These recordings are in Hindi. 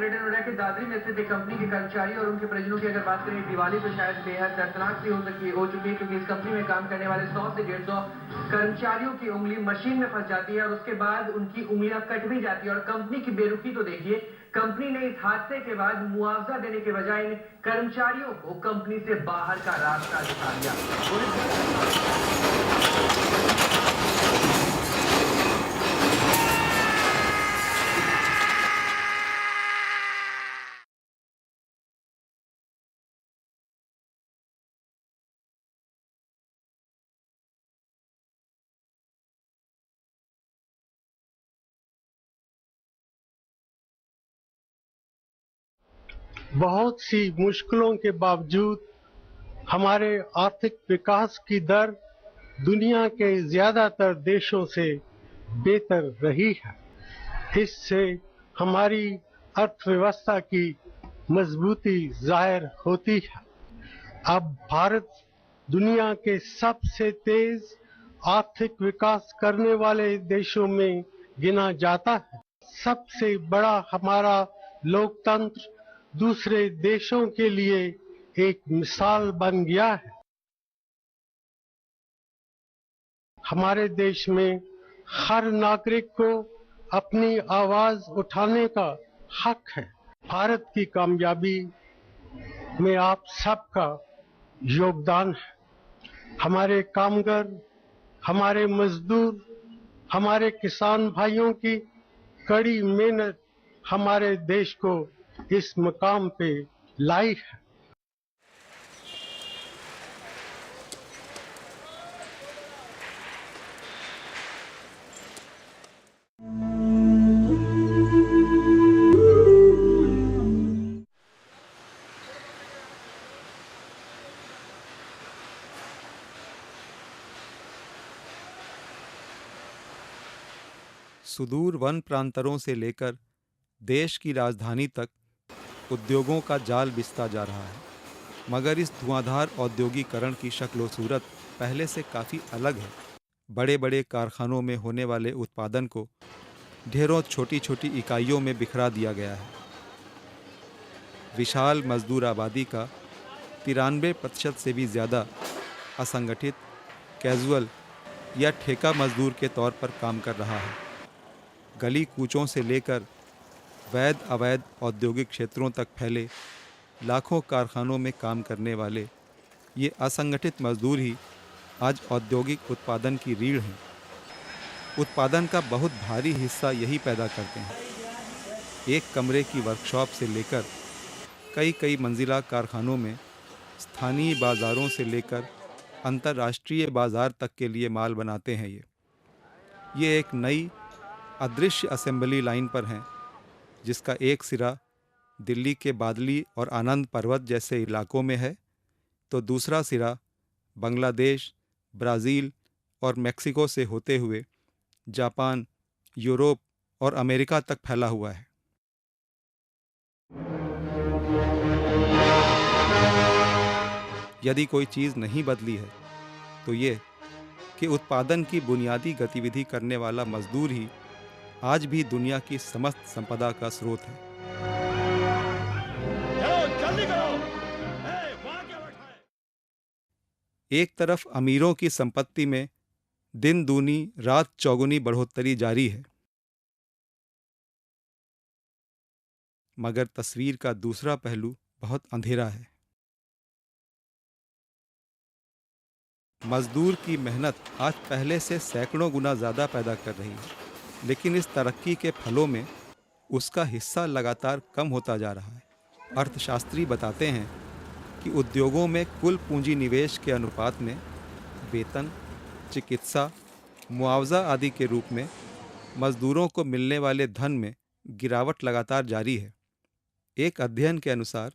ग्रेटर नोएडा के दादरी में स्थित एक कंपनी के कर्मचारी और उनके परिजनों की अगर बात करें दिवाली तो शायद बेहद दर्दनाक सी हो चुकी है, क्योंकि इस कंपनी में काम करने वाले 100 से 150 कर्मचारियों की उंगली मशीन में फंस जाती है और उसके बाद उनकी उंगलियां कट भी जाती है। और कंपनी की बेरुखी तो देखिए, कंपनी ने इस हादसे के बाद मुआवजा देने के बजाय इन कर्मचारियों को कंपनी से बाहर का रास्ता दिखा दिया। बहुत सी मुश्किलों के बावजूद हमारे आर्थिक विकास की दर दुनिया के ज्यादातर देशों से बेहतर रही है। इससे हमारी अर्थव्यवस्था की मजबूती जाहिर होती है। अब भारत दुनिया के सबसे तेज आर्थिक विकास करने वाले देशों में गिना जाता है। सबसे बड़ा हमारा लोकतंत्र दूसरे देशों के लिए एक मिसाल बन गया है। हमारे देश में हर नागरिक को अपनी आवाज उठाने का हक है। भारत की कामयाबी में आप सबका योगदान है। हमारे कामगार, हमारे मजदूर, हमारे किसान भाइयों की कड़ी मेहनत हमारे देश को इस मुकाम पे लाई है। सुदूर वन प्रांतरों से लेकर देश की राजधानी तक उद्योगों का जाल बिछता जा रहा है, मगर इस धुआंधार औद्योगिकरण की शक्ल व सूरत पहले से काफ़ी अलग है। बड़े बड़े कारखानों में होने वाले उत्पादन को ढेरों छोटी छोटी इकाइयों में बिखरा दिया गया है। विशाल मजदूर आबादी का 93% से भी ज़्यादा असंगठित, कैजुअल या ठेका मजदूर के तौर पर काम कर रहा है। गली कूचों से लेकर वैध अवैध औद्योगिक क्षेत्रों तक फैले लाखों कारखानों में काम करने वाले ये असंगठित मजदूर ही आज औद्योगिक उत्पादन की रीढ़ हैं। उत्पादन का बहुत भारी हिस्सा यही पैदा करते हैं। एक कमरे की वर्कशॉप से लेकर कई मंजिला कारखानों में स्थानीय बाज़ारों से लेकर अंतर्राष्ट्रीय बाज़ार तक के लिए माल बनाते हैं। ये एक नई अदृश्य असेंबली लाइन पर हैं, जिसका एक सिरा दिल्ली के बादली और आनंद पर्वत जैसे इलाकों में है, तो दूसरा सिरा बांग्लादेश, ब्राज़ील और मेक्सिको से होते हुए जापान, यूरोप और अमेरिका तक फैला हुआ है। यदि कोई चीज़ नहीं बदली है तो ये कि उत्पादन की बुनियादी गतिविधि करने वाला मजदूर ही आज भी दुनिया की समस्त संपदा का स्रोत है। जल्दी करो। एक तरफ अमीरों की संपत्ति में दिन दूनी रात चौगुनी बढ़ोतरी जारी है, मगर तस्वीर का दूसरा पहलू बहुत अंधेरा है। मजदूर की मेहनत आज पहले से सैकड़ों गुना ज़्यादा पैदा कर रही है, लेकिन इस तरक्की के फलों में उसका हिस्सा लगातार कम होता जा रहा है। अर्थशास्त्री बताते हैं कि उद्योगों में कुल पूंजी निवेश के अनुपात में वेतन, चिकित्सा, मुआवजा आदि के रूप में मजदूरों को मिलने वाले धन में गिरावट लगातार जारी है। एक अध्ययन के अनुसार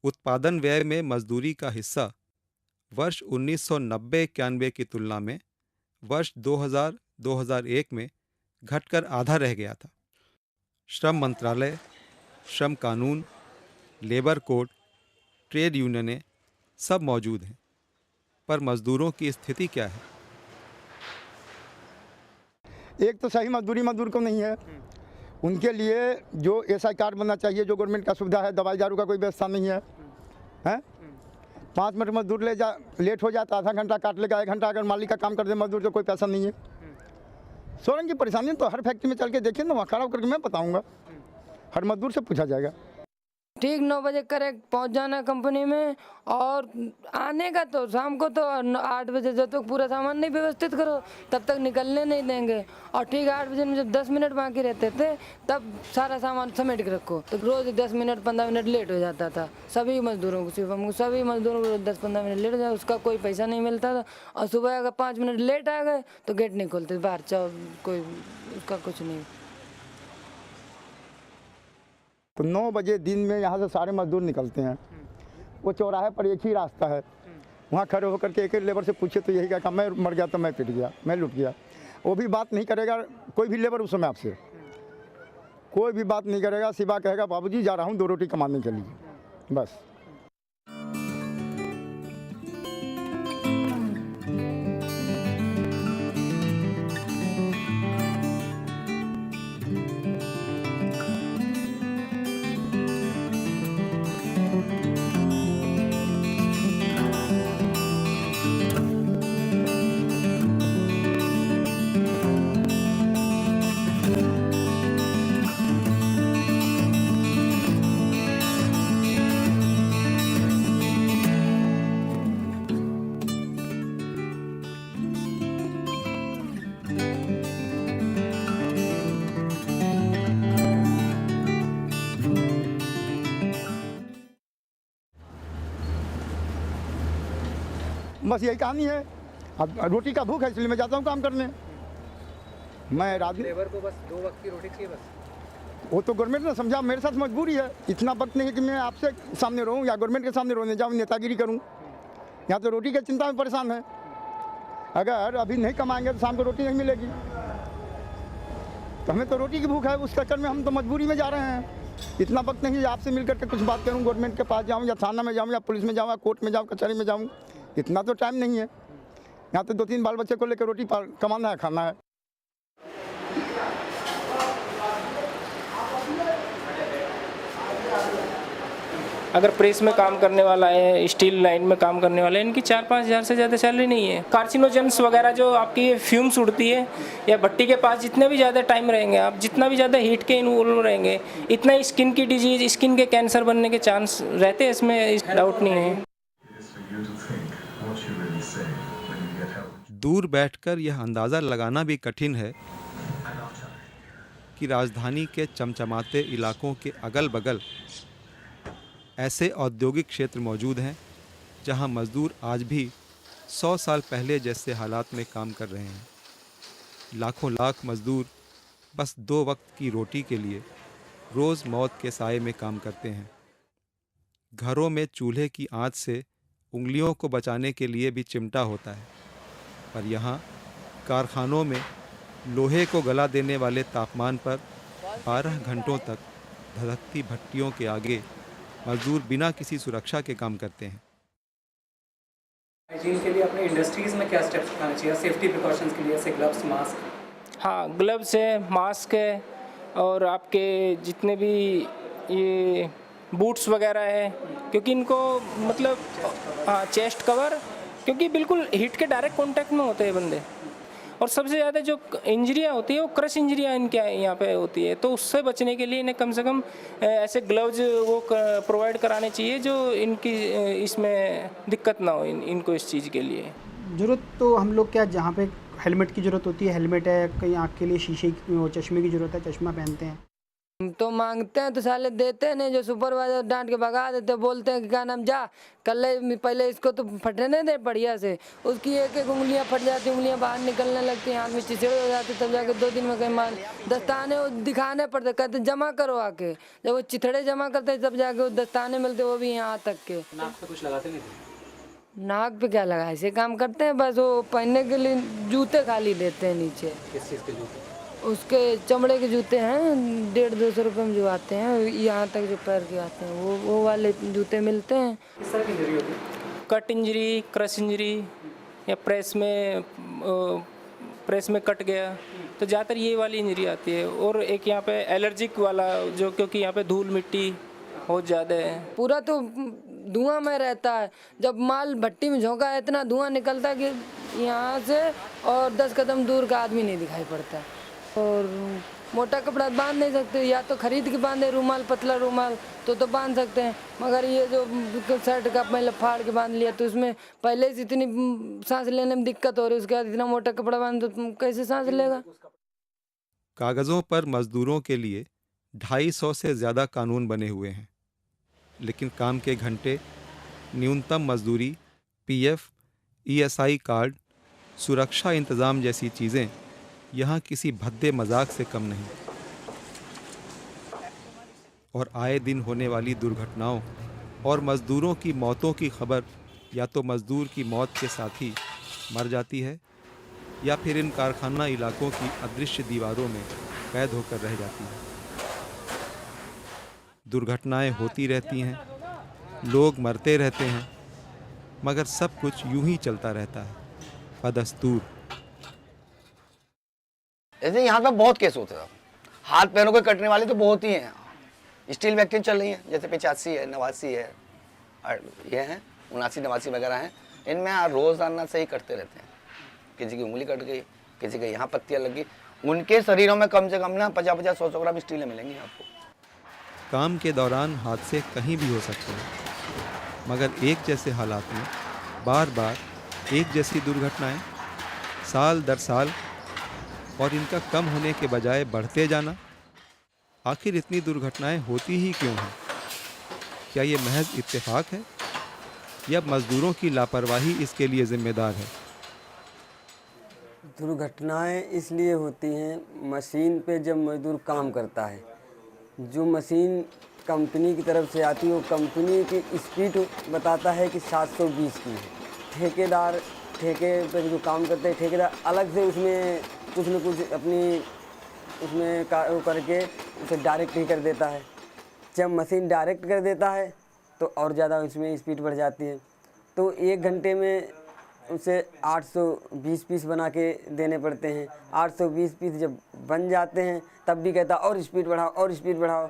उत्पादन व्यय में मजदूरी का हिस्सा वर्ष 1990-91 की तुलना में वर्ष 2000-2001 में घटकर आधा रह गया था। श्रम मंत्रालय, श्रम कानून, लेबर कोड, ट्रेड यूनियनें सब मौजूद हैं, पर मजदूरों की स्थिति क्या है? एक तो सही मजदूरी मजदूर को नहीं है, उनके लिए जो SI कार्ड बनना चाहिए, जो गवर्नमेंट का सुविधा है, दवाई दारू का कोई व्यवस्था नहीं है, हैं? 5 मिनट मजदूर लेट हो जाता, आधा घंटा काट लेगा, 1 घंटा अगर मालिक का काम कर दे मजदूर तो कोई पैसा नहीं है। सोलन की परेशानी तो हर फैक्ट्री में चल के देखिए ना, वहाँ खड़ा होकर के मैं बताऊँगा, हर मजदूर से पूछा जाएगा। ठीक 9 बजे करेक्ट पहुंच जाना कंपनी में, और आने का तो शाम को तो 8 बजे, जब तक पूरा सामान नहीं व्यवस्थित करो तब तक निकलने नहीं देंगे। और ठीक 8 बजे में जब 10 मिनट बाकी रहते थे तब सारा सामान समेट के रखो, तो रोज़ 10 मिनट 15 मिनट लेट हो जाता था सभी मजदूरों को, सिर्फ हमको सभी मजदूरों को 10-15 मिनट लेट हो जाता, उसका कोई पैसा नहीं मिलता था। और सुबह अगर 5 मिनट लेट आ गए तो गेट नहीं खोलते बाहर, कोई उसका कुछ नहीं। तो 9 बजे दिन में यहाँ से सारे मजदूर निकलते हैं, वो चौराहे पर एक ही रास्ता है, वहाँ खड़े होकर के एक लेबर से पूछे तो यही कहा मैं मर गया तो मैं पिट गया, मैं लुट गया। वो भी बात नहीं करेगा कोई भी लेबर उस समय आपसे, कोई भी बात नहीं करेगा, सिवा कहेगा बाबूजी जा रहा हूँ 2 रोटी कमाने के लिए, बस। बस यही कहानी है। अब रोटी का भूख है इसलिए मैं जाता हूँ काम करने। मैं रात लेबर को बस 2 वक्त की रोटी चाहिए बस। वो तो गवर्नमेंट ने समझा, मेरे साथ मजबूरी है, इतना वक्त नहीं है कि मैं आपसे सामने रहूँ या गवर्नमेंट के सामने रोने जाऊँ, नेतागिरी करूँ। यहाँ तो रोटी की चिंता में परेशान है, अगर अभी नहीं कमाएंगे तो शाम को रोटी नहीं मिलेगी, तो हमें तो रोटी की भूख है, उस चक्कर में हम तो मजबूरी में जा रहे हैं। इतना वक्त नहीं है आपसे मिल करके कुछ बात करूँ, गवर्नमेंट के पास जाऊँ या थाना में जाऊँ या पुलिस में जाऊँ या कोर्ट में जाऊँ, कचहरी में जाऊँ, इतना तो टाइम नहीं है। यहाँ तो 2-3 बाल बच्चे को लेकर रोटी कमाना है, खाना है। अगर प्रेस में काम करने वाला है, स्टील लाइन में काम करने वाले हैं, इनकी 4-5 हज़ार से ज़्यादा सैलरी नहीं है। कार्सिनोजेंस वगैरह जो आपकी फ्यूम्स उड़ती है, या भट्टी के पास जितने भी ज़्यादा टाइम रहेंगे आप, जितना भी ज़्यादा हीट के इन्वॉल्व रहेंगे, इतना ही स्किन की डिजीज़, स्किन के कैंसर बनने के चांस रहते हैं, इसमें डाउट नहीं है। दूर बैठकर यह अंदाज़ा लगाना भी कठिन है कि राजधानी के चमचमाते इलाकों के अगल बगल ऐसे औद्योगिक क्षेत्र मौजूद हैं जहां मज़दूर आज भी 100 साल पहले जैसे हालात में काम कर रहे हैं। लाखों लाख मज़दूर बस 2 वक्त की रोटी के लिए रोज़ मौत के साए में काम करते हैं। घरों में चूल्हे की आंच से उंगलियों को बचाने के लिए भी चिमटा होता है, पर यहाँ कारखानों में लोहे को गला देने वाले तापमान पर 12 घंटों तक धधकती भट्टियों के आगे मजदूर बिना किसी सुरक्षा के काम करते हैं। हाइजीन के लिए अपने इंडस्ट्रीज़ में क्या स्टेप्स उठाने चाहिए, सेफ्टी प्रिकॉशंस के लिए, जैसे ग्लव्स, मास्क? हाँ, ग्लव्स है, मास्क है, और आपके जितने भी ये बूट्स वगैरह है, क्योंकि इनको मतलब हाँ चेस्ट कवर, क्योंकि बिल्कुल हीट के डायरेक्ट कांटेक्ट में होते हैं बंदे। और सबसे ज़्यादा जो इंजरियाँ होती है वो क्रश इंजरियाँ इनके यहाँ पे होती है, तो उससे बचने के लिए इन्हें कम से कम ऐसे ग्लव्स वो प्रोवाइड कराने चाहिए जो इनकी इसमें दिक्कत ना हो इनको इस चीज़ के लिए। ज़रूरत तो हम लोग क्या, जहाँ पे हेलमेट की ज़रूरत होती है हेलमेट है, कहीं आँख के लिए शीशे की चश्मे की ज़रूरत है चश्मा पहनते हैं। तो मांगते हैं तो साले देते नहीं, जो सुपरवाइजर डांट के भगा देते, बोलते हैं कि क्या नाम जा कल पहले इसको तो फटने दे बढ़िया से, उसकी एक एक उंगलियां फट जाती, उंगलियां बाहर निकलने लगती हैं, हाथ में चिचड़े हो जाते, तब जाके 2 दिन में कहीं मान दस्ताने दिखाने पड़ते, कहते जमा करो आके, जब वो चिथड़े जमा करते तब जाके वो दस्ताने मिलते, वो भी यहाँ तक के। नाक पे कुछ लगाते नहीं? नाक पे क्या लगा, ऐसे काम करते हैं बस, वो पहनने के लिए जूते खाली देते हैं नीचे। किस चीज़ के जूते? उसके चमड़े के जूते हैं, 150-200 रुपये में जो आते हैं, यहाँ तक जो पैर के आते हैं वो वाले जूते मिलते हैं। किस तरह की इंजरी होती है? कट इंजरी, क्रश इंजरी, या प्रेस में कट गया, तो ज़्यादातर ये वाली इंजरी आती है। और एक यहाँ पे एलर्जिक वाला जो, क्योंकि यहाँ पे धूल मिट्टी बहुत ज़्यादा है। पूरा तो धुआं में रहता है। जब माल भट्टी में झोंका है इतना धुआं निकलता है कि यहाँ से और 10 कदम दूर का आदमी नहीं दिखाई पड़ता। और मोटा कपड़ा बांध नहीं सकते, या तो खरीद के बांधे रुमाल, पतला रुमाल तो बांध सकते हैं, मगर ये जो शर्ट का पहले फाड़ के बांध लिया तो उसमें पहले से इतनी सांस लेने में दिक्कत हो रही है, उसके बाद इतना मोटा कपड़ा बांध तो कैसे सांस लेगा। कागज़ों पर मज़दूरों के लिए 250 से ज़्यादा कानून बने हुए हैं, लेकिन काम के घंटे, न्यूनतम मजदूरी, पीएफ, ईएसआई कार्ड, सुरक्षा इंतज़ाम जैसी चीज़ें यहाँ किसी भद्दे मजाक से कम नहीं। और आए दिन होने वाली दुर्घटनाओं और मज़दूरों की मौतों की खबर या तो मज़दूर की मौत के साथ ही मर जाती है, या फिर इन कारखाना इलाकों की अदृश्य दीवारों में कैद होकर रह जाती है। दुर्घटनाएं होती रहती हैं, लोग मरते रहते हैं, मगर सब कुछ यूं ही चलता रहता है बदस्तूर। ऐसे यहाँ पे बहुत केस होते हैं, हाथ पैरों को कटने वाले तो बहुत ही हैं। स्टील फैक्ट्री चल रही है, जैसे 85 है, 89 है, और ये हैं 79, 89 वगैरह हैं। इनमें रोज़ाना से ही कटते रहते हैं। किसी की उंगली कट गई, किसी के यहाँ पत्तियाँ लग गई, उनके शरीरों में कम से कम ना 50-50, 100 ग्राम स्टीलें मिलेंगी आपको। काम के दौरान हादसे कहीं भी हो सकते हैं, मगर एक जैसे हालात में बार बार एक जैसी दुर्घटनाएं साल दर साल, और इनका कम होने के बजाय बढ़ते जाना। आखिर इतनी दुर्घटनाएं होती ही क्यों हैं? क्या ये महज इत्तेफाक है या मजदूरों की लापरवाही इसके लिए जिम्मेदार है? दुर्घटनाएं इसलिए होती हैं, मशीन पे जब मजदूर काम करता है, जो मशीन कंपनी की तरफ से आती है वो कंपनी की स्पीड बताता है कि 720 की है। ठेकेदार ठेके पर जो काम करते हैं, ठेकेदार अलग से उसमें कुछ न कुछ अपनी उसमें वो करके उसे डायरेक्ट ही कर देता है। जब मशीन डायरेक्ट कर देता है तो और ज़्यादा उसमें स्पीड बढ़ जाती है। तो 1 घंटे में उसे 820 पीस बना के देने पड़ते हैं। 820 पीस जब बन जाते हैं तब भी कहता और स्पीड बढ़ाओ और स्पीड बढ़ाओ।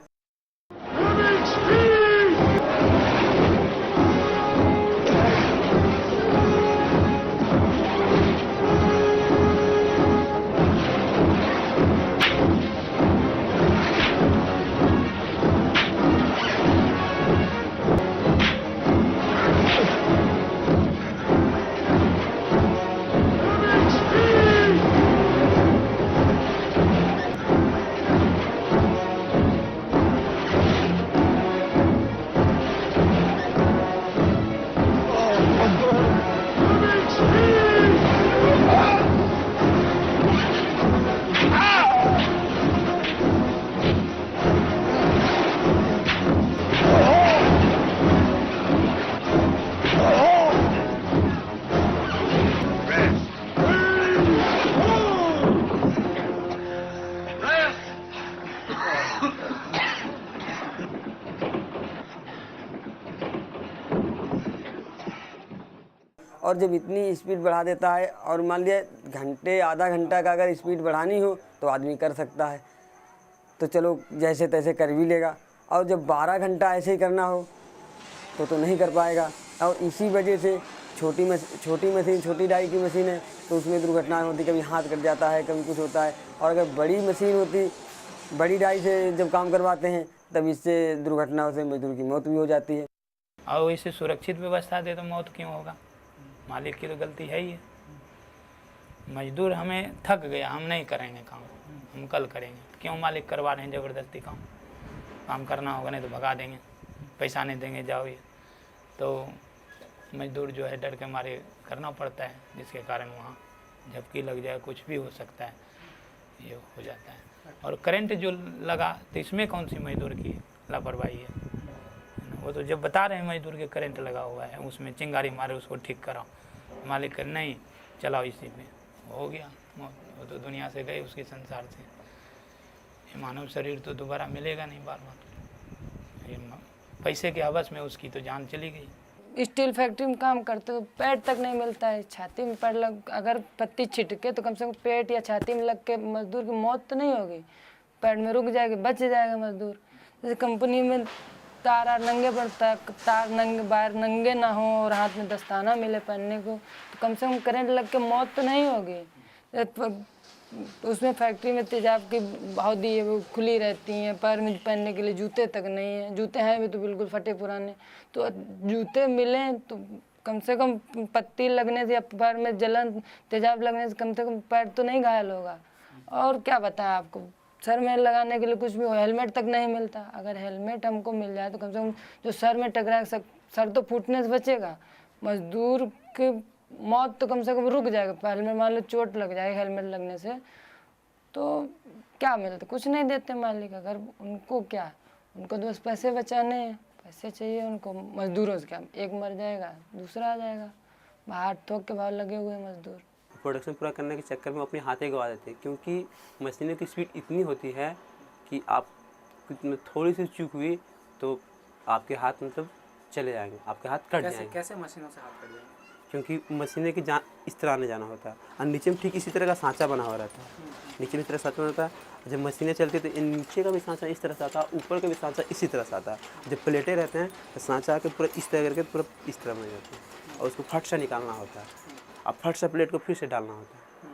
और जब इतनी स्पीड बढ़ा देता है, और मान लिया घंटे आधा घंटा का अगर स्पीड बढ़ानी हो तो आदमी कर सकता है, तो चलो जैसे तैसे कर भी लेगा। और जब 12 घंटा ऐसे ही करना हो तो नहीं कर पाएगा। और इसी वजह से छोटी मशीन, छोटी डाई की मशीन है तो उसमें दुर्घटनाएं होती, कभी हाथ कट जाता है, कभी कुछ होता है। और अगर बड़ी मशीन होती, बड़ी डाई से जब काम करवाते हैं तब इससे दुर्घटनाओं से मजदूर की मौत भी हो जाती है। और इसे सुरक्षित व्यवस्था दे तो मौत क्यों होगा? मालिक की तो गलती है ही है। मजदूर हमें थक गया, हम नहीं करेंगे काम, हम कल करेंगे, क्यों मालिक करवा रहे हैं ज़बरदस्ती काम करना होगा, नहीं तो भगा देंगे, पैसा नहीं देंगे, जाओ ये। तो मजदूर जो है डर के मारे करना पड़ता है, जिसके कारण वहाँ झपकी लग जाए, कुछ भी हो सकता है, ये हो जाता है। और करंट जो लगा तो इसमें कौन सी मजदूर की लापरवाही है? वो तो जब बता रहे हैं मजदूर के करंट लगा हुआ है, उसमें चिंगारी मारे उसको ठीक कराओ, मालिक कर नहीं चलाओ, इसी में हो गया मौत। वो तो दुनिया से गए, उसके संसार से। ये मानव शरीर तो दोबारा मिलेगा नहीं बार बार, पैसे के हवस में उसकी तो जान चली गई। स्टील फैक्ट्री में काम करते तो पेट तक नहीं मिलता है, छाती में पेट लग, अगर पत्ती छिटके तो कम से कम पेट या छाती में लग के मजदूर की मौत तो नहीं होगी, पेट में रुक जाएगी, बच जाएगा मजदूर। जैसे कंपनी में तार नंगे पड़ता है, तार नंगे बाहर नंगे ना हो और हाथ में दस्ताना मिले पहनने को, तो कम से कम करंट लग के मौत तो नहीं होगी। उसमें फैक्ट्री में तेजाब की हौदी है, वो खुली रहती हैं, पैर में पहनने के लिए जूते तक नहीं है, जूते हैं भी तो बिल्कुल फटे पुराने, तो जूते मिलें तो कम से कम पत्ती लगने से या पैर में जलन तेजाब लगने से कम पैर तो नहीं घायल होगा। और क्या बताएं आपको, सर में लगाने के लिए कुछ भी हो, हेलमेट तक नहीं मिलता। अगर हेलमेट हमको मिल जाए तो कम से कम जो सर में टकराए सर तो फूटने से बचेगा, मजदूर की मौत तो कम से कम रुक जाएगा। पहले में मान लो चोट लग जाए हेलमेट लगने से तो क्या मिलता, कुछ नहीं देते मालिक। अगर उनको क्या, उनको तो बस पैसे बचाने हैं, पैसे चाहिए उनको। मजदूरों से क्या, एक मर जाएगा दूसरा आ जाएगा, बाहर थोक के भाव लगे हुए मजदूर। प्रोडक्शन पूरा करने के चक्कर में अपने हाथ ही गवा देते हैं, क्योंकि मशीनों की स्पीड इतनी होती है कि आप थोड़ी सी चूक हुई तो आपके हाथ मतलब चले जाएंगे, आपके हाथ कट जाएंगे। कैसे मशीनों से हाथ कट जाएंगे? क्योंकि मशीनें की इस तरह आने जाना होता है और नीचे में ठीक इसी तरह का सांचा बना हुआ रहता है, नीचे में इस तरह सांचा बना होता है। जब मशीनें चलती है तो नीचे का भी सांचा इस तरह से आता है, ऊपर का भी सांचा इसी तरह से आता है। जब प्लेटें रहते हैं तो सांचा आके पूरा इस तरह करके पूरा इस तरह बन जाते हैं और उसको फट से निकालना होता है। अब फट से प्लेट को फिर से डालना होता है,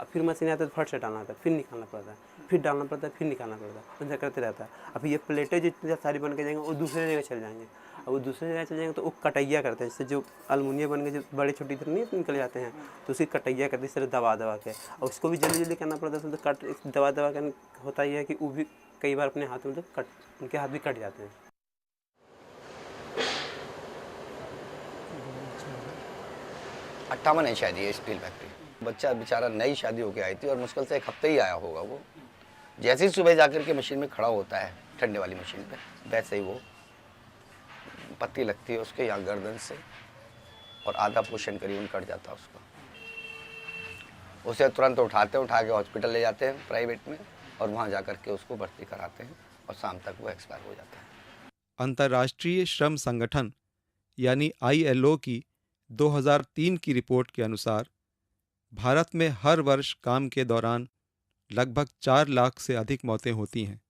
अब फिर मशीन आती है तो फट से डालना होता है, फिर निकालना पड़ता है, फिर डालना पड़ता है, फिर निकालना पड़ता है, ऐसा करते रहता है। अब ये प्लेटें जितनी सारी बन के जाएंगे वो दूसरे जगह चल जाएंगे, और वो दूसरे जगह चल जाएंगे तो वो कटैया करते हैं, जैसे जो अलमुनियम बन के जो बड़े छोटी तरह नहीं निकल जाते हैं तो उसकी कटैया करते हैं इस तरह दबा के, और उसको भी जल्दी जल्दी करना पड़ता है। तो कट दबा के होता ही है कि वो भी कई बार अपने हाथ में तो कट, उनके हाथ भी कट जाते हैं। अट्ठावन है शायद ये स्टील फैक्ट्री। बच्चा बेचारा नई शादी होकर आई थी और मुश्किल से एक हफ्ते ही आया होगा। वो जैसे ही सुबह जाकर के मशीन में खड़ा होता है, ठंडे वाली मशीन पे, वैसे ही वो पत्ती लगती है उसके यहाँ गर्दन से और आधा पोर्शन करीबन कट जाता है उसका। उसे तुरंत उठा के हॉस्पिटल ले जाते हैं प्राइवेट में और वहाँ जाकर के उसको भर्ती कराते हैं और शाम तक वो एक्सपायर हो जाता है। अंतर्राष्ट्रीय श्रम संगठन यानी ILO की 2003 की रिपोर्ट के अनुसार भारत में हर वर्ष काम के दौरान लगभग 4 लाख से अधिक मौतें होती हैं,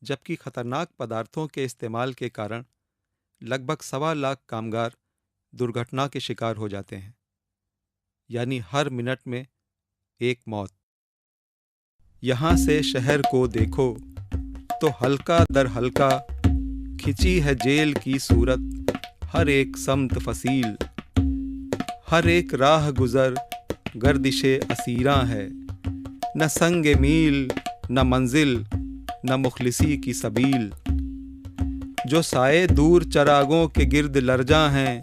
जबकि खतरनाक पदार्थों के इस्तेमाल के कारण लगभग 1.25 लाख कामगार दुर्घटना के शिकार हो जाते हैं, यानी हर मिनट में एक मौत। यहाँ से शहर को देखो तो हल्का दर हल्का खिंची है जेल की सूरत, हर एक समत फसील, हर एक राह गुजर गर्दिशे असीरा है, न संग मील न मंजिल न मुखलिसी की सबील। जो साए दूर चरागों के गिर्द लरजा हैं,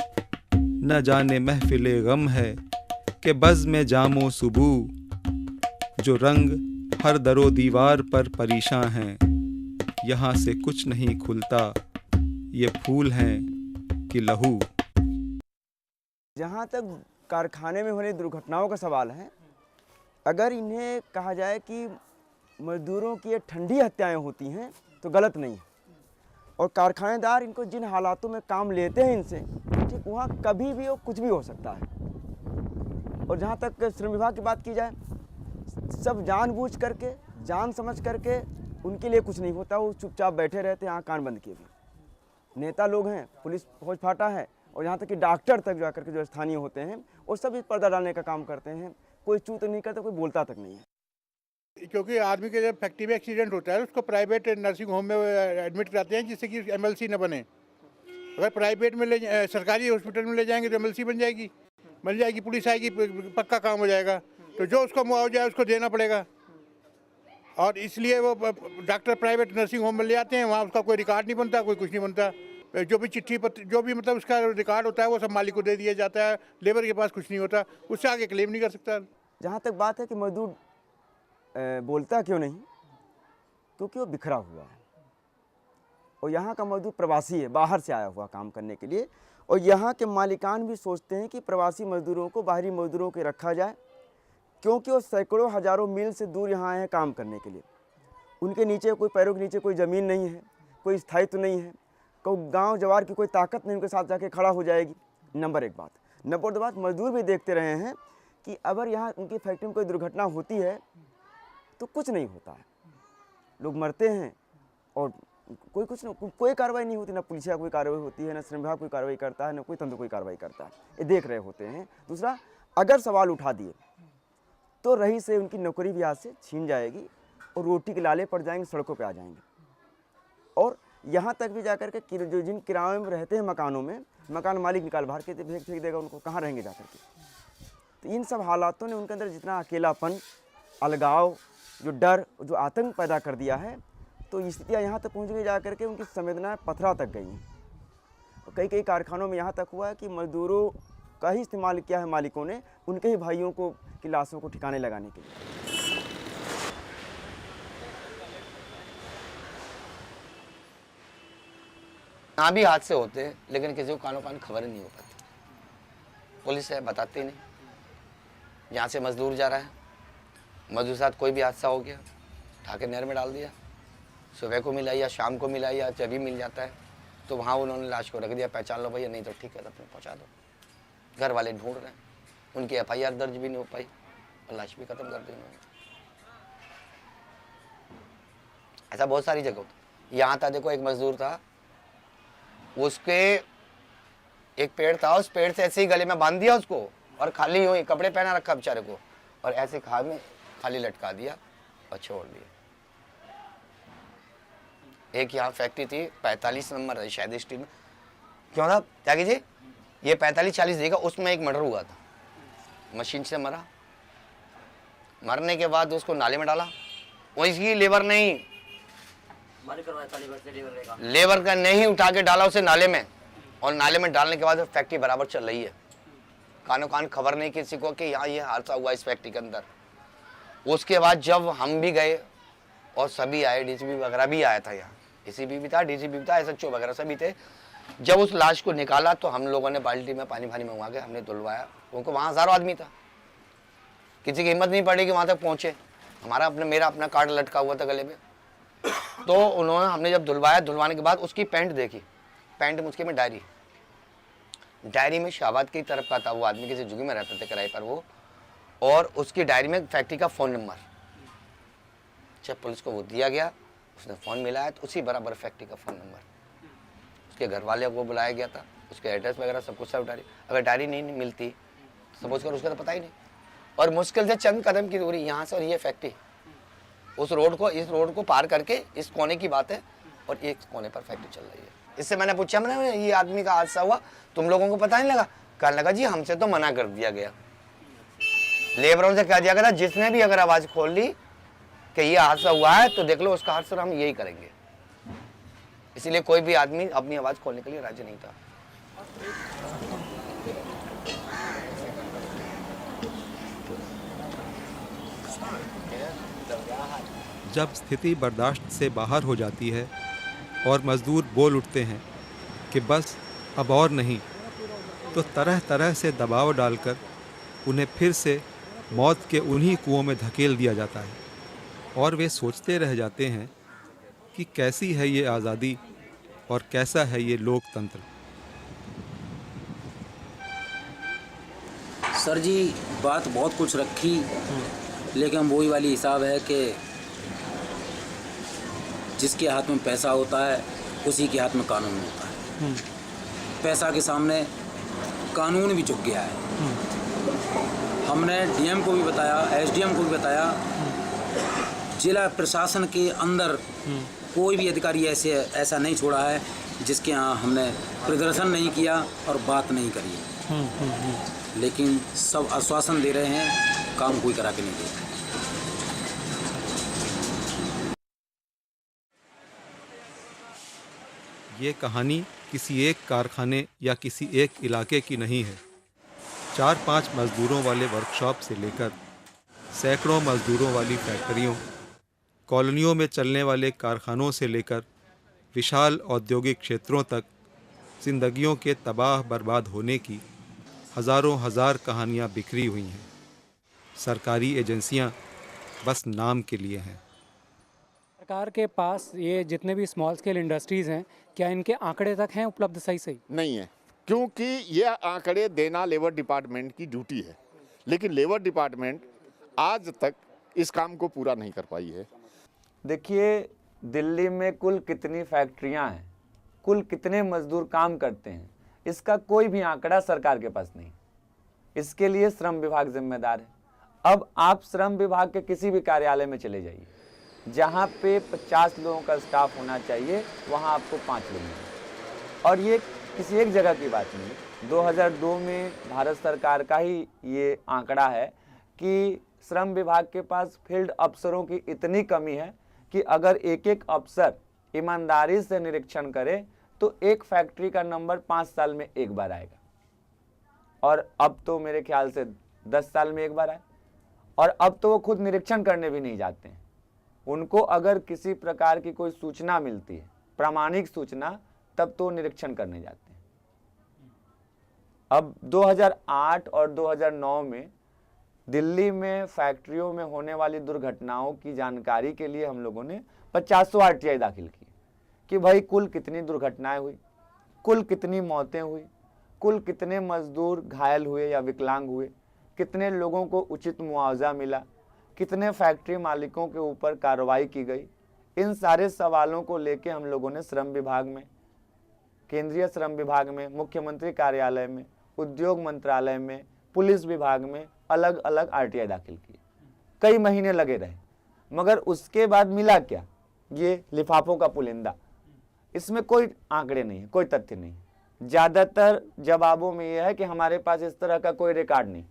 न जाने महफिले गम है कि बज़ में जामो सुबू। जो रंग हर दरो दीवार पर परेशान हैं, यहाँ से कुछ नहीं खुलता, ये फूल हैं कि लहू। जहाँ तक कारखाने में होने दुर्घटनाओं का सवाल है, अगर इन्हें कहा जाए कि मजदूरों की ये ठंडी हत्याएं होती हैं तो गलत नहीं है। और कारखानेदार इनको जिन हालातों में काम लेते हैं इनसे, ठीक वहाँ कभी भी हो कुछ भी हो सकता है। और जहाँ तक श्रम विभाग की बात की जाए, सब जानबूझ करके जान समझ करके उनके लिए कुछ नहीं होता, वो चुपचाप बैठे रहते हैं, आँख कान बंद किए हुए। नेता लोग हैं, पुलिस फौज फाटा है, और यहाँ तक कि डॉक्टर तक जा करके जो स्थानीय होते हैं वो सब इस पर्दा डालने का काम करते हैं। कोई चूत नहीं करता, कोई बोलता तक नहीं है। क्योंकि आदमी के जब फैक्ट्री में एक्सीडेंट होता है उसको प्राइवेट नर्सिंग होम में एडमिट कराते हैं जिससे कि MLC न बने। अगर प्राइवेट में सरकारी हॉस्पिटल में ले जाएंगे तो MLC बन जाएगी, पुलिस आएगी, पक्का काम हो जाएगा। तो जो उसको मुआवजा है उसको देना पड़ेगा, और इसलिए वो डॉक्टर प्राइवेट नर्सिंग होम में ले आते हैं। वहाँ उसका कोई रिकॉर्ड नहीं बनता, कोई कुछ नहीं बनता। जो भी चिट्ठी पत्र जो भी मतलब उसका रिकॉर्ड होता है वो सब मालिक को दे दिया जाता है। लेबर के पास कुछ नहीं होता, उससे आगे क्लेम नहीं कर सकता। जहाँ तक बात है कि मजदूर बोलता क्यों नहीं, क्योंकि वो बिखरा हुआ है। और यहाँ का मजदूर प्रवासी है, बाहर से आया हुआ काम करने के लिए। और यहाँ के मालिकान भी सोचते हैं कि प्रवासी मजदूरों को बाहरी मजदूरों के रखा जाए, क्योंकि वो सैकड़ों हज़ारों मील से दूर यहाँ आए हैं काम करने के लिए। उनके नीचे कोई पैरों के नीचे कोई ज़मीन नहीं है, कोई स्थायित्व नहीं है, गांव जवार की कोई ताकत नहीं उनके साथ जाके खड़ा हो जाएगी। नंबर 1 बात। नंबर 2 बात, मजदूर भी देखते रहे हैं कि अगर यहाँ उनकी फैक्ट्री में कोई दुर्घटना होती है तो कुछ नहीं होता है, लोग मरते हैं और कोई कार्रवाई नहीं होती, ना पुलिस का कोई कार्रवाई होती है, ना श्रम विभाग कोई कार्रवाई करता है, ना कोई तंत्र कोई कार्रवाई करता है, ये देख रहे होते हैं। दूसरा, अगर सवाल उठा दिए तो रही से उनकी नौकरी भी आज से छीन जाएगी और रोटी के लाले पड़ जाएंगे, सड़कों पे आ जाएंगे। और यहाँ तक भी जाकर के जो जिन किराए में रहते हैं मकानों में, मकान मालिक निकाल बाहर के फेंक देगा उनको, कहाँ रहेंगे जाकर के। तो इन सब हालातों ने उनके अंदर जितना अकेलापन, अलगाव, जो डर, जो आतंक पैदा कर दिया है, तो स्थितियाँ यहाँ तक पहुँच गई जाकर के उनकी संवेदनाएं पथरा तक गई हैं। कई कई कारखानों में यहाँ तक हुआ है कि मजदूरों का ही इस्तेमाल किया है मालिकों ने, उनके ही भाइयों को की लाशों को ठिकाने लगाने के लिए। यहाँ भी हादसे होते हैं लेकिन किसी को कानो कान खबर नहीं हो पाती, पुलिस है बताती नहीं। यहाँ से मजदूर जा रहा है, मजदूर साथ कोई भी हादसा हो गया, उठा के नहर में डाल दिया, सुबह को मिला या शाम को मिला या जब भी मिल जाता है तो वहाँ उन्होंने लाश को रख दिया, पहचान लो भैया, नहीं तो ठीक है तो अपने पहुँचा दो। घर वाले ढूंढ रहे हैं, उनकी FIR दर्ज भी नहीं हो पाई और लाश भी खत्म कर दी उन्होंने। ऐसा बहुत सारी जगह होता। यहाँ था, देखो एक मजदूर था, उसके एक पेड़ था, उस पेड़ से ऐसे ही गले में बांध दिया उसको और खाली यूं ही कपड़े पहना रखा बेचारे को और ऐसे खाद में खाली लटका दिया और छोड़ दिया। एक यहाँ फैक्ट्री थी 45 नंबर है शायद स्टील में, क्यों था त्यागी जी, ये 45-40 देगा, उसमें एक मर्डर हुआ था, मशीन से मरा। मरने के बाद उसको नाले में डाला, वो इसकी लेबर नहीं, लेबर का नहीं, उठा के डाला उसे नाले में, और नाले में डालने के बाद फैक्ट्री बराबर चल रही है, कानो कान खबर नहीं किसी को कि यहाँ ये हादसा हुआ इस फैक्ट्री के अंदर। उसके बाद जब हम भी गए और सभी आए, DCP वगैरह भी आया था यहाँ, DCP भी था, DCP भी था, SHO वगैरह सभी थे। जब उस लाश को निकाला तो हम लोगों ने बाल्टी में पानी मंगवा के हमने धुलवाया, क्योंकि वहाँ हज़ारों आदमी था, किसी की हिम्मत नहीं पड़ी कि वहाँ तक पहुँचे। मेरा अपना कार्ड लटका हुआ था गले में, तो उन्होंने हमने जब धुलवाया, धुलवाने के बाद उसकी पैंट देखी, पैंट मुझके में डायरी में शाहबाद की तरफ का था, वो आदमी किसी जुगी में रहते थे किराए पर वो, और उसकी डायरी में फैक्ट्री का फ़ोन नंबर, जब पुलिस को वो दिया गया, उसने फ़ोन मिलाया तो उसी बराबर फैक्ट्री का फ़ोन नंबर, उसके घर वाले को बुलाया गया था, उसके एड्रेस वगैरह सब कुछ, सब डायरी। अगर डायरी नहीं मिलती सपोज कर उसका तो पता ही नहीं, और मुश्किल से चंद कदम की दूरी यहाँ से और ये फैक्ट्री, उस रोड को, इस रोड को पार करके इस कोने की बात है, और एक कोने पर फैक्ट्री चल रही है। इससे मैंने पूछा, मैंने ये आदमी का हादसा हुआ, तुम लोगों को पता नहीं लगा? कहने लगा जी हमसे तो मना कर दिया गया, लेबरों से कह दिया गया था जिसने भी अगर आवाज़ खोल ली कि ये हादसा हुआ है तो देख लो उसका हादसा हम यही करेंगे। इसीलिए कोई भी आदमी अपनी आवाज़ खोलने के लिए राजी नहीं था। जब स्थिति बर्दाश्त से बाहर हो जाती है और मज़दूर बोल उठते हैं कि बस अब और नहीं, तो तरह तरह से दबाव डालकर उन्हें फिर से मौत के उन्हीं कुओं में धकेल दिया जाता है, और वे सोचते रह जाते हैं कि कैसी है ये आज़ादी और कैसा है ये लोकतंत्र। सर जी, बात बहुत कुछ रखी, लेकिन वही वाली हिसाब है कि जिसके हाथ में पैसा होता है उसी के हाथ में कानून होता है। पैसा के सामने कानून भी झुक गया है। हमने DM को भी बताया, SDM को भी बताया, जिला प्रशासन के अंदर कोई भी अधिकारी ऐसा नहीं छोड़ा है जिसके यहाँ हमने प्रदर्शन नहीं किया और बात नहीं करी। लेकिन सब आश्वासन दे रहे हैं, काम कोई करा के नहीं दे। ये कहानी किसी एक कारखाने या किसी एक इलाके की नहीं है। 4-5 मज़दूरों वाले वर्कशॉप से लेकर सैकड़ों मज़दूरों वाली फैक्ट्रियों, कॉलोनियों में चलने वाले कारखानों से लेकर विशाल औद्योगिक क्षेत्रों तक जिंदगियों के तबाह बर्बाद होने की हज़ारों हज़ार कहानियाँ बिखरी हुई हैं। सरकारी एजेंसियाँ बस नाम के लिए हैं। सरकार के पास ये जितने भी स्मॉल स्केल इंडस्ट्रीज़ हैं, क्या इनके आंकड़े तक हैं उपलब्ध सही? नहीं है, क्योंकि ये आंकड़े देना लेबर डिपार्टमेंट की ड्यूटी है, लेकिन लेबर डिपार्टमेंट आज तक इस काम को पूरा नहीं कर पाई है। देखिए, दिल्ली में कुल कितनी फैक्ट्रियां हैं, कुल कितने मजदूर काम करते हैं, इसका कोई भी आंकड़ा सरकार के पास नहीं। इसके लिए श्रम विभाग जिम्मेदार है। अब आप श्रम विभाग के किसी भी कार्यालय में चले जाइए, जहां पे 50 लोगों का स्टाफ होना चाहिए, वहां आपको 5 लोग मिलेंगे। और ये किसी एक जगह की बात नहीं, 2002 में भारत सरकार का ही ये आंकड़ा है कि श्रम विभाग के पास फील्ड अफसरों की इतनी कमी है कि अगर एक एक अफसर ईमानदारी से निरीक्षण करे तो एक फैक्ट्री का नंबर 5 साल में एक बार आएगा, और अब तो मेरे ख्याल से 10 साल में एक बार आए। और अब तो वो खुद निरीक्षण करने भी नहीं जाते हैं। उनको अगर किसी प्रकार की कोई सूचना मिलती है, प्रामाणिक सूचना, तब तो निरीक्षण करने जाते हैं। अब 2008 और 2009 में दिल्ली में फैक्ट्रियों में होने वाली दुर्घटनाओं की जानकारी के लिए हम लोगों ने 50 RTI दाखिल की कि भाई कुल कितनी दुर्घटनाएं हुई, कुल कितनी मौतें हुई, कुल कितने मजदूर घायल हुए या विकलांग हुए, कितने लोगों को उचित मुआवजा मिला, कितने फैक्ट्री मालिकों के ऊपर कार्रवाई की गई। इन सारे सवालों को लेके हम लोगों ने श्रम विभाग में, केंद्रीय श्रम विभाग में, मुख्यमंत्री कार्यालय में, उद्योग मंत्रालय में, पुलिस विभाग में अलग अलग RTI दाखिल की। कई महीने लगे रहे, मगर उसके बाद मिला क्या? ये लिफाफों का पुलिंदा। इसमें कोई आंकड़े नहीं है, कोई तथ्य नहीं है। ज़्यादातर जवाबों में यह है कि हमारे पास इस तरह का कोई रिकॉर्ड नहीं,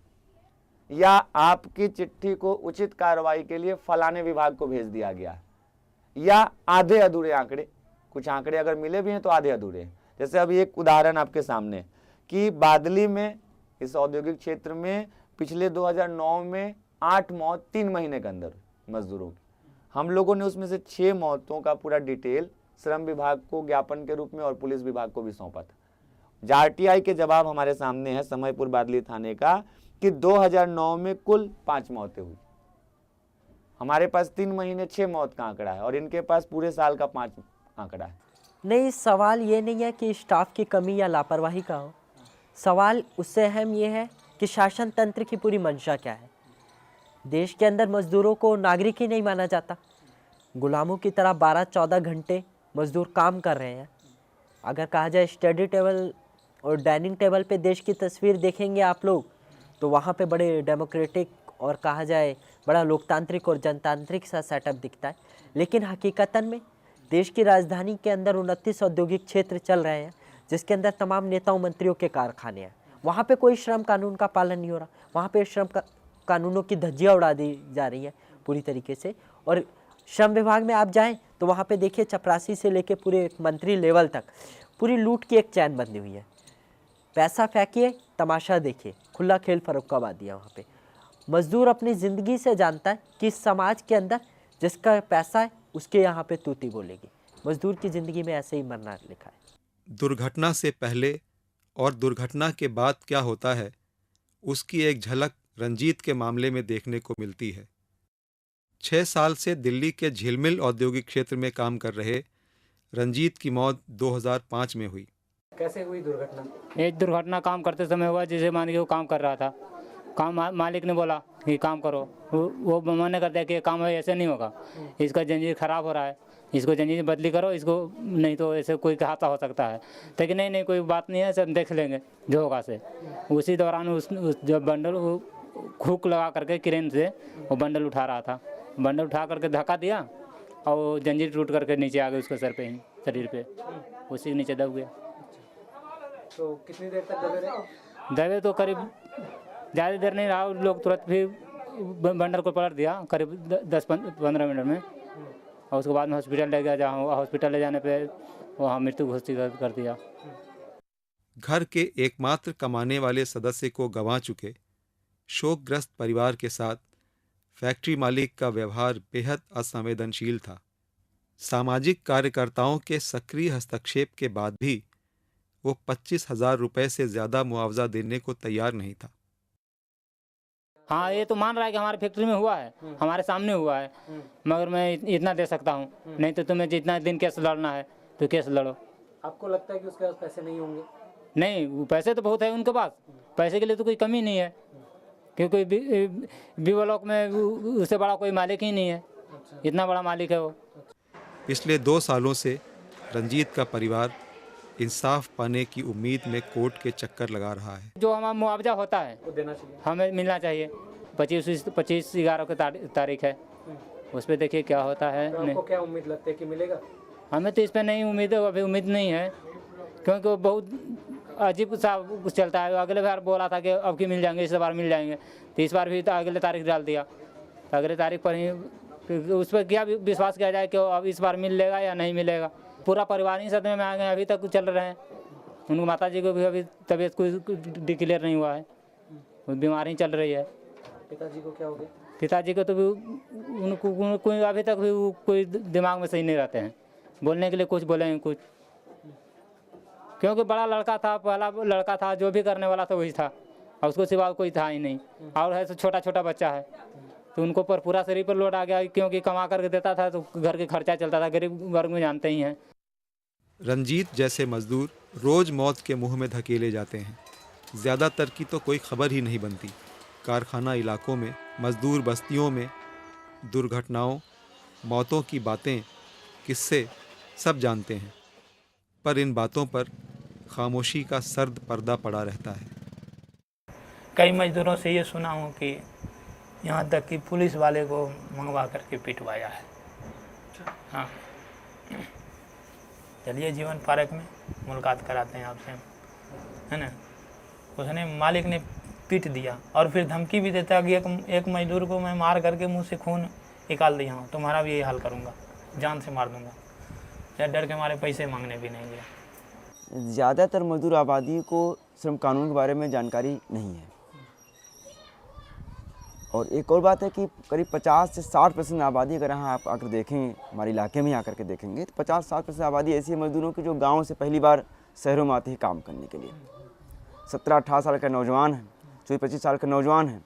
या आपकी चिट्ठी को उचित कार्रवाई के लिए फलाने विभाग को भेज दिया गया है, या आधे अधूरे आंकड़े। कुछ आंकड़े अगर मिले भी हैं तो आधे अधूरे हैं। जैसे अभी एक उदाहरण आपके सामने कि बादली में, इस औद्योगिक क्षेत्र में पिछले 2009 में 8 मौत 3 महीने के अंदर मजदूरों की। हम लोगों ने उसमें से 6 मौतों का पूरा डिटेल श्रम विभाग को ज्ञापन के रूप में और पुलिस विभाग को भी सौंपा था। RTI के जवाब हमारे सामने है समयपुर बादली थाने का कि 2009 में कुल 5 मौतें हुई। हमारे पास 3 महीने 6 मौत का आंकड़ा है और इनके पास पूरे साल का 5 आंकड़ा है। नहीं, सवाल ये नहीं है कि स्टाफ की कमी या लापरवाही का हो। सवाल उससे अहम ये है कि शासन तंत्र की पूरी मंशा क्या है। देश के अंदर मजदूरों को नागरिक ही नहीं माना जाता। गुलामों की तरह 12-14 घंटे मजदूर काम कर रहे हैं। अगर कहा जाए स्टडी टेबल और डाइनिंग टेबल पे देश की तस्वीर देखेंगे आप लोग, तो वहाँ पे बड़े डेमोक्रेटिक और कहा जाए बड़ा लोकतांत्रिक और जनतांत्रिक सा सेटअप दिखता है। लेकिन हकीकतन में देश की राजधानी के अंदर 29 औद्योगिक क्षेत्र चल रहे हैं, जिसके अंदर तमाम नेताओं मंत्रियों के कारखाने हैं। वहाँ पे कोई श्रम कानून का पालन नहीं हो रहा। वहाँ पे श्रम कानूनों की धज्जियाँ उड़ा दी जा रही है पूरी तरीके से। और श्रम विभाग में आप जाएं तो वहाँ पे देखिए चपरासी से लेके पूरे मंत्री लेवल तक पूरी लूट की एक चैन बंधी हुई है। पैसा फेंकिए, तमाशा देखिए, खुला खेल फर्रुखाबादी है। वहाँ पे मजदूर अपनी ज़िंदगी से जानता है कि समाज के अंदर जिसका पैसा है उसके यहाँ पे तूती बोलेगी। मजदूर की ज़िंदगी में ऐसे ही मरना लिखा है। दुर्घटना से पहले और दुर्घटना के बाद क्या होता है, उसकी एक झलक रंजीत के मामले में देखने को मिलती है। 6 साल से दिल्ली के झिलमिल औद्योगिक क्षेत्र में काम कर रहे रंजीत की मौत 2005 में हुई। कैसे हुई दुर्घटना? एक दुर्घटना काम करते समय हुआ। जैसे मान लीजिए वो काम कर रहा था, काम मालिक ने बोला कि काम करो, वो मना करता है कि काम ऐसे नहीं होगा, इसका जंजीर खराब हो रहा है, इसको जंजीर बदली करो, इसको नहीं तो ऐसे कोई हादसा हो सकता है। तो कि नहीं कोई बात नहीं है, सब देख लेंगे जो होगा से। उसी दौरान उस जब बंडल हुक लगा करके क्रेन से वो बंडल उठा रहा था, बंडल उठा करके धक्का दिया और जंजीर टूट करके नीचे आ गई उसके सर पे ही, शरीर पे, उसी के नीचे दब गया। तो कितनी देर तक दबे रहे? दबे तो करीब ज़्यादा देर नहीं रहा, लोग तुरंत फिर बंडल को पलट दिया करीब 10-15 मिनट में, और उसके बाद में हॉस्पिटल ले गया। जहाँ हॉस्पिटल ले जाने पे वहाँ मृत्यु घोषित कर दिया। घर के एकमात्र कमाने वाले सदस्य को गंवा चुके शोकग्रस्त परिवार के साथ फैक्ट्री मालिक का व्यवहार बेहद असंवेदनशील था। सामाजिक कार्यकर्ताओं के सक्रिय हस्तक्षेप के बाद भी वो 25,000 रुपये से ज़्यादा मुआवजा देने को तैयार नहीं था। हाँ ये तो मान रहा है कि हमारे फैक्ट्री में हुआ है, हमारे सामने हुआ है, मगर मैं इतना दे सकता हूँ, नहीं तो तुम्हें जितना दिन केस लड़ना है तो केस लड़ो। आपको लगता है कि उसके पास पैसे नहीं होंगे? नहीं, वो पैसे तो बहुत है उनके पास, पैसे के लिए तो कोई कमी नहीं है, क्योंकि बी ब्लॉक में उससे बड़ा कोई मालिक ही नहीं है, इतना बड़ा मालिक है वो। पिछले 2 सालों से रंजीत का परिवार इंसाफ पाने की उम्मीद में कोर्ट के चक्कर लगा रहा है। जो हमारा मुआवजा होता है वो देना चाहिए, हमें मिलना चाहिए। 25/11 की तारीख है, उस पर देखिए क्या होता है। तो आपको क्या उम्मीद लगती है कि मिलेगा? हमें तो इस पर नहीं उम्मीद है, अभी उम्मीद नहीं है, क्योंकि वो बहुत अजीब सा कुछ चलता है। अगले बार बोला था कि अब की मिल जाएंगे, इस बार मिल जाएंगे, तो इस बार भी तो अगले तारीख डाल दिया। अगले तारीख पर ही उस पर क्या विश्वास किया जाए कि अब इस बार मिल लेगा या नहीं मिलेगा। पूरा परिवार ही सदमे में आ गए, अभी तक चल रहे हैं। उनको माता जी को भी अभी तबीयत कोई डिक्लेयर नहीं हुआ है, बीमारी चल रही है। पिताजी को क्या हो गया? पिताजी को तो उनको कोई अभी तक भी कोई दिमाग में सही नहीं रहते हैं, बोलने के लिए कुछ बोलेंगे कुछ, क्योंकि बड़ा लड़का था, पहला लड़का था, जो भी करने वाला था वही था, और उसको सिवा कोई था ही नहीं। और है तो छोटा छोटा बच्चा है, तो उनको पर पूरा शरीर पर लोड आ गया, क्योंकि कमा करके देता था तो घर के खर्चा चलता था, गरीब वर्ग में जानते ही हैं। रंजीत जैसे मजदूर रोज़ मौत के मुंह में धकेले जाते हैं। ज़्यादातर की तो कोई खबर ही नहीं बनती। कारखाना इलाकों में, मजदूर बस्तियों में दुर्घटनाओं, मौतों की बातें, किस्से सब जानते हैं, पर इन बातों पर खामोशी का सर्द पर्दा पड़ा रहता है। कई मजदूरों से ये सुना हूँ कि यहाँ तक कि पुलिस वाले को मंगवा करके पिटवाया है। हाँ, चलिए जीवन पार्क में मुलाकात कराते हैं आपसे, है ना। उसने मालिक ने पीट दिया और फिर धमकी भी देता कि एक मजदूर को मैं मार करके मुंह से खून निकाल दिया हूँ, तुम्हारा भी यही हाल करूँगा, जान से मार दूँगा। या डर के हमारे पैसे मांगने भी नहीं गया। ज़्यादातर मजदूर आबादी को श्रम कानून के बारे में जानकारी नहीं है। और एक और बात है कि करीब 50 से 60% आबादी अगर यहाँ आप आकर देखेंगे, हमारे इलाके में आकर के देखेंगे, तो 50-60% आबादी ऐसी है मजदूरों की जो गांव से पहली बार शहरों में आते हैं काम करने के लिए। 17-18 साल का नौजवान है, 24-25 साल का नौजवान है,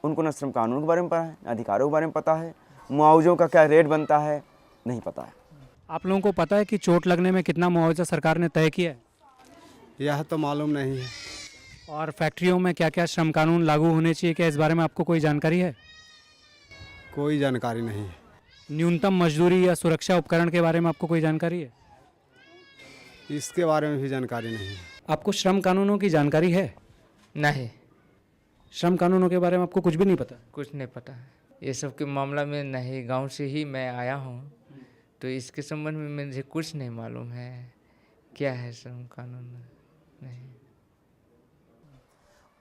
उनको न श्रम कानून के बारे में पता है, न अधिकारों के बारे में पता है, मुआवजों का क्या रेट बनता है नहीं पता है। आप लोगों को पता है कि चोट लगने में कितना मुआवजा सरकार ने तय किया है? यह तो मालूम नहीं है। और फैक्ट्रियों में क्या क्या श्रम कानून लागू होने चाहिए, क्या इस बारे में आपको कोई जानकारी है? कोई जानकारी नहीं है। न्यूनतम मजदूरी या सुरक्षा उपकरण के बारे में आपको कोई जानकारी है? इसके बारे में भी जानकारी नहीं है। आपको श्रम कानूनों की जानकारी है? नहीं, श्रम कानूनों के बारे में आपको कुछ भी नहीं पता? कुछ नहीं पता है, ये सब के मामला में नहीं, गांव से ही मैं आया हूँ, तो इसके संबंध में मुझे कुछ नहीं मालूम है क्या है श्रम कानून नहीं।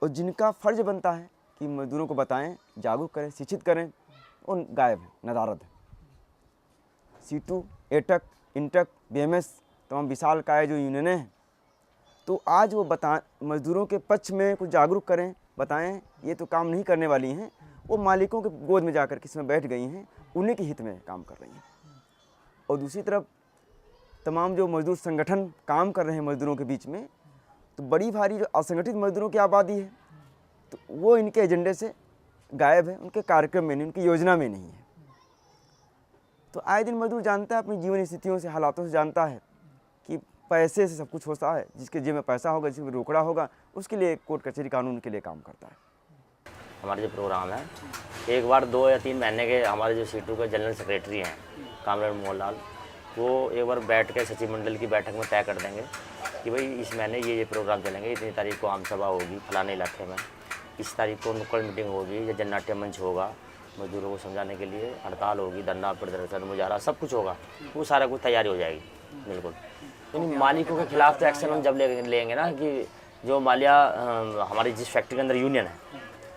और जिनका फर्ज बनता है कि मजदूरों को बताएं, जागरूक करें, शिक्षित करें, वो गायब है, नदारद है। सीटू, एटक, इंटक, बीएमएस, तमाम विशाल काय जो यूनियनें हैं, तो आज वो मजदूरों के पक्ष में कुछ जागरूक करें, बताएं ये तो काम नहीं करने वाली हैं, वो मालिकों के गोद में जाकर किसमें बैठ गई हैं, उन्हीं के हित में काम कर रही हैं। और दूसरी तरफ तमाम जो मजदूर संगठन काम कर रहे हैं मजदूरों के बीच में, तो बड़ी भारी जो असंगठित मजदूरों की आबादी है, तो वो इनके एजेंडे से गायब है, उनके कार्यक्रम में नहीं, उनकी योजना में नहीं है। तो आए दिन मजदूर जानता है, अपनी जीवन स्थितियों से, हालातों से जानता है कि पैसे से सब कुछ होता है। जिसके जेब में पैसा होगा, जिसमें रोकड़ा होगा, उसके लिए कोर्ट कचहरी कानून के लिए काम करता है। हमारे जो प्रोग्राम है, एक बार 2 या 3 महीने के हमारे जो सीटू के जनरल सेक्रेटरी हैं कामराज मोहनलाल, वो एक बार बैठ के सचिव मंडल की बैठक में तय कर देंगे कि भाई इस महीने ये प्रोग्राम चलेंगे, इतनी तारीख को आम सभा होगी फलाने इलाके में, इस तारीख को नुक्कड़ मीटिंग होगी या जननाट्य मंच होगा, मजदूरों को समझाने के लिए हड़ताल होगी, धरना प्रदर्शन मुजाहरा सब कुछ होगा, वो सारा कुछ तैयारी हो जाएगी। बिल्कुल इन मालिकों के खिलाफ तो एक्शन हम जब लेंगे ना, कि जो मालिया हमारी जिस फैक्ट्री के अंदर यूनियन है,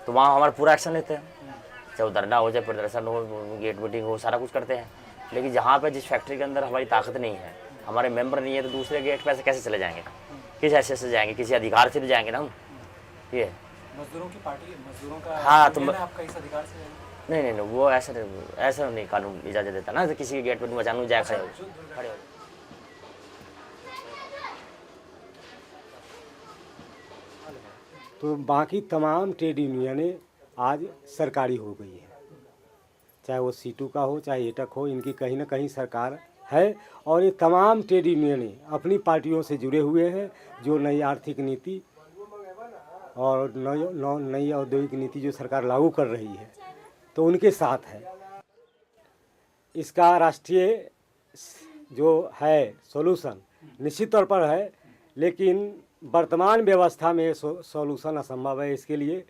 तो वहाँ हमारा पूरा एक्शन लेते हैं, चाहे वो धरना हो, चाहे प्रदर्शन हो, गेट मीटिंग हो, सारा कुछ करते हैं। लेकिन जहाँ पे जिस फैक्ट्री के अंदर हमारी ताकत नहीं है, हमारे मेंबर नहीं है, तो दूसरे गेट पे कैसे चले जाएंगे, किस हैसियत से जाएंगे, किसी अधिकार से भी जाएंगे ना हम। ये मजदूरों की पार्टी, मजदूरों का हाँ, तो आपका इस अधिकार से नहीं, वो ऐसा नहीं कानून इजाज़त देता ना, तो किसी के गेट पर अचानक जाए खड़े हो। तो बाकी तमाम ट्रेड यूनियनें आज सरकारी हो गई है, चाहे वो सीटू का हो चाहे एटक हो, इनकी कहीं ना कहीं सरकार है। और ये तमाम ट्रेड यूनियनें अपनी पार्टियों से जुड़े हुए हैं, जो नई आर्थिक नीति और नई औद्योगिक नीति जो सरकार लागू कर रही है तो उनके साथ है। इसका राष्ट्रीय जो है सॉल्यूशन निश्चित तौर पर है, लेकिन वर्तमान व्यवस्था में सॉल्यूशन असंभव है। इसके लिए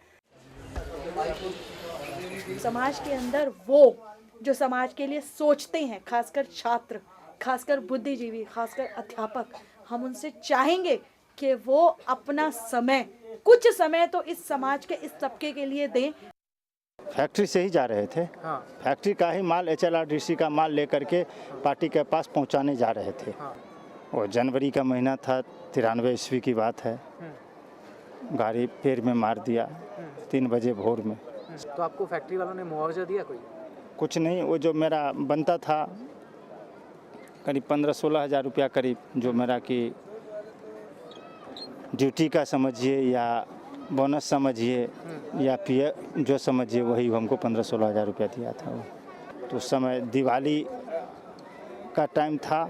समाज के अंदर वो जो समाज के लिए सोचते हैं, खासकर छात्र, खासकर बुद्धिजीवी, खासकर अध्यापक, हम उनसे चाहेंगे कि वो अपना समय, कुछ समय तो इस समाज के इस तबके के लिए दें। फैक्ट्री से ही जा रहे थे। हाँ। फैक्ट्री का ही माल HLRDC का माल लेकर के पार्टी के पास पहुंचाने जा रहे थे। हाँ। वो जनवरी का महीना था, 93 ईस्वी की बात है। गाड़ी पेड़ में मार दिया 3 बजे भोर में। तो आपको फैक्ट्री वालों ने मुआवजा दिया कोई? कुछ नहीं, वो जो मेरा बनता था करीब 15-16 हज़ार रुपया करीब, जो मेरा कि ड्यूटी का समझिए या बोनस समझिए या PF जो समझिए, वही हमको 15-16 हज़ार रुपया दिया था वो। तो उस समय दिवाली का टाइम था,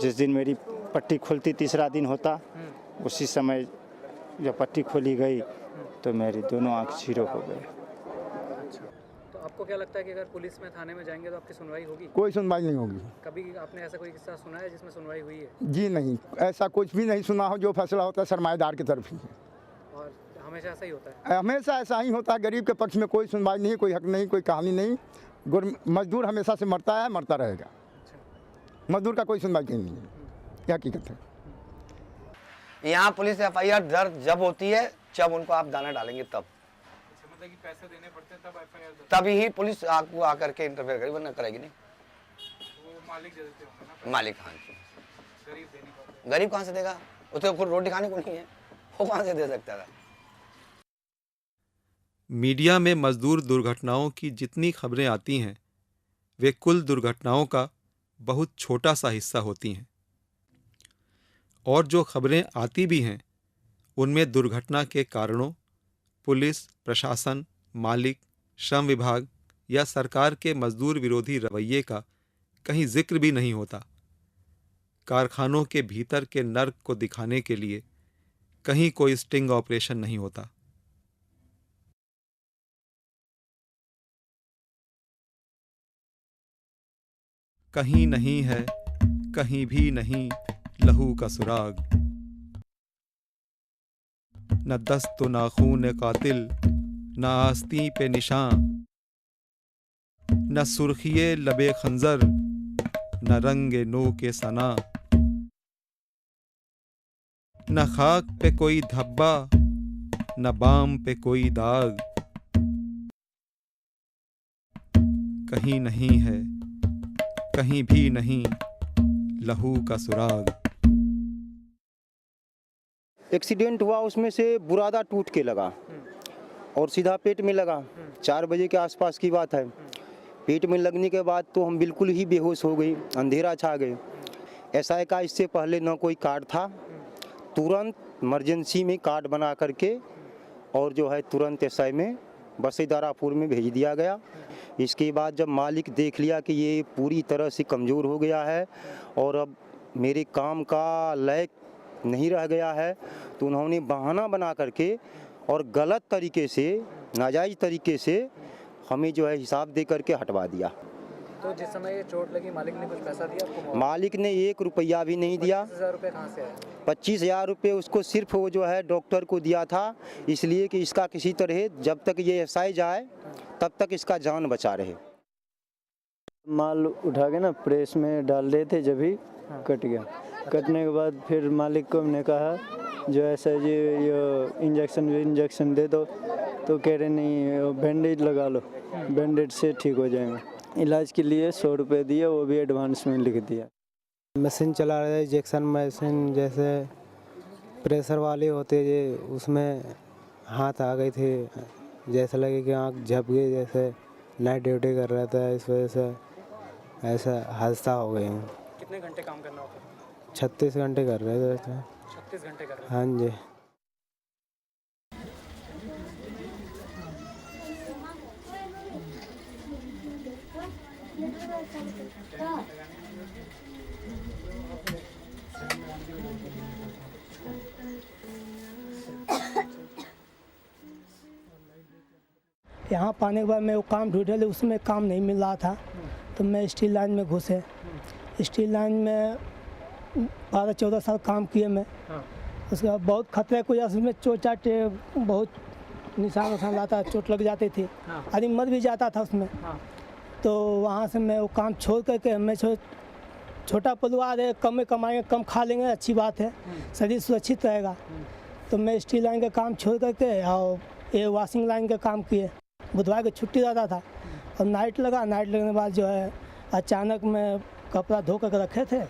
जिस दिन मेरी पट्टी खुलती तीसरा दिन होता, उसी समय जब पट्टी खोली गई तो मेरी दोनों आँख जीरो हो गए। तो आपको क्या लगता है कि अगर पुलिस में थाने में जाएंगे तो आपकी सुनवाई होगी? कोई सुनवाई नहीं होगी। कभी आपने ऐसा कोई किस्सा सुना है जिसमें सुनवाई हुई है? जी नहीं, ऐसा कुछ भी नहीं सुना हो। जो फैसला होता है सरमाएदार की तरफ ही है। और हमेशा ऐसा ही होता है? हमेशा ऐसा ही होता है। गरीब के पक्ष में कोई सुनवाई नहीं, कोई हक नहीं, कोई कहानी नहीं। मजदूर हमेशा से मरता है, मरता रहेगा। मजदूर का कोई सुनवाई नहीं है, ये हकीकत है। यहाँ पुलिस FIR दर्ज जब होती है, जब उनको आप दाना डालेंगे तब, मतलब कि पैसे देने पड़ते हैं तब FIR तभी ही पुलिस आपको आकर के इंटरफेयर करेगी, वरना करेगी नहीं। वो मालिक दे देते होंगे ना? मालिक, हाँ जी। गरीब देने को? गरीब कहाँ से देगा? उसे खुद रोटी खाने को नहीं है, वो कहाँ से दे सकता है? मीडिया में मजदूर दुर्घटनाओं की जितनी खबरें आती हैं, वे कुल दुर्घटनाओं का बहुत छोटा सा हिस्सा होती हैं। और जो खबरें आती भी हैं, उनमें दुर्घटना के कारणों, पुलिस, प्रशासन, मालिक, श्रम विभाग या सरकार के मजदूर विरोधी रवैये का कहीं जिक्र भी नहीं होता। कारखानों के भीतर के नर्क को दिखाने के लिए कहीं कोई स्टिंग ऑपरेशन नहीं होता। कहीं नहीं है, कहीं भी नहीं लहू का सुराग, न दस्त नाखून कातिल, न आस्ती पे निशान, न सुर्खिए लबे खंजर, न रंगे नो के सना, न खाक पे कोई धब्बा, न बाम पे कोई दाग, कहीं नहीं है, कहीं भी नहीं लहू का सुराग। एक्सीडेंट हुआ, उसमें से बुरादा टूट के लगा और सीधा पेट में लगा। 4 बजे के आसपास की बात है। पेट में लगने के बाद तो हम बिल्कुल ही बेहोश हो गए, अंधेरा छा गए। SI का इससे पहले ना कोई कार्ड था। तुरंत इमरजेंसी में कार्ड बना करके और जो है तुरंत SI में बसे दारापुर में भेज दिया गया। इसके बाद जब मालिक देख लिया कि ये पूरी तरह से कमज़ोर हो गया है और अब मेरे काम का लायक नहीं रह गया है, तो उन्होंने बहाना बना करके और गलत तरीके से, नाजायज़ तरीके से हमें जो है हिसाब दे करके हटवा दिया। तो जिस समय ये चोट लगी, मालिक ने कुछ पैसा दिया आपको? मालिक ने 1 रुपया भी नहीं दिया। 25,000 रुपये कहाँ से आए? 25,000 रुपये उसको सिर्फ वो जो है डॉक्टर को दिया था, इसलिए कि इसका किसी तरह जब तक ये SI जाए तब तक इसका जान बचा रहे। माल उठा के ना प्रेस में डाल रहे थे, जब ही कट गया। कटने के बाद फिर मालिक को हमने कहा जो ऐसा ये इंजेक्शन दे दो, तो कह रहे नहीं, बैंडेज लगा लो, बैंडेज से ठीक हो जाएंगे। इलाज के लिए 100 रुपये दिए, वो भी एडवांस में लिख दिया। मशीन चला रहे, इंजेक्शन मशीन जैसे प्रेशर वाले होते जे, उसमें हाथ आ गए थे, जैसे लगे कि आँख झप गई, जैसे नाइट ड्यूटी कर रहा था, इस वजह से ऐसा हादसा हो गया। कितने घंटे काम करना होता? 36 घंटे कर रहे थे। 36 घंटे कर रहे? हाँ जी। यहाँ पाने के बाद मैं वो काम ढूंढे, उसमें काम नहीं मिल रहा था, तो मैं स्टील लाइन में घुसे। स्टील लाइन में 12-14 साल काम किए मैं। उसके बाद बहुत खतरे को उसमें चोट चाट बहुत निशान उशान लाता, चोट लग जाती थी, आदमी मर भी जाता था उसमें। तो वहाँ से मैं वो काम छोड़ करके, मैं छोटा परिवार है, कम में कमाएंगे, कम खा लेंगे, अच्छी बात है, शरीर सुरक्षित रहेगा। तो मैं स्टील लाइन का काम छोड़ करके और ये वॉशिंग लाइन का काम किए। बुधवार को छुट्टी रहता था और नाइट लगा। नाइट लगने के बाद जो है अचानक मैं कपड़ा धो कर रखे थे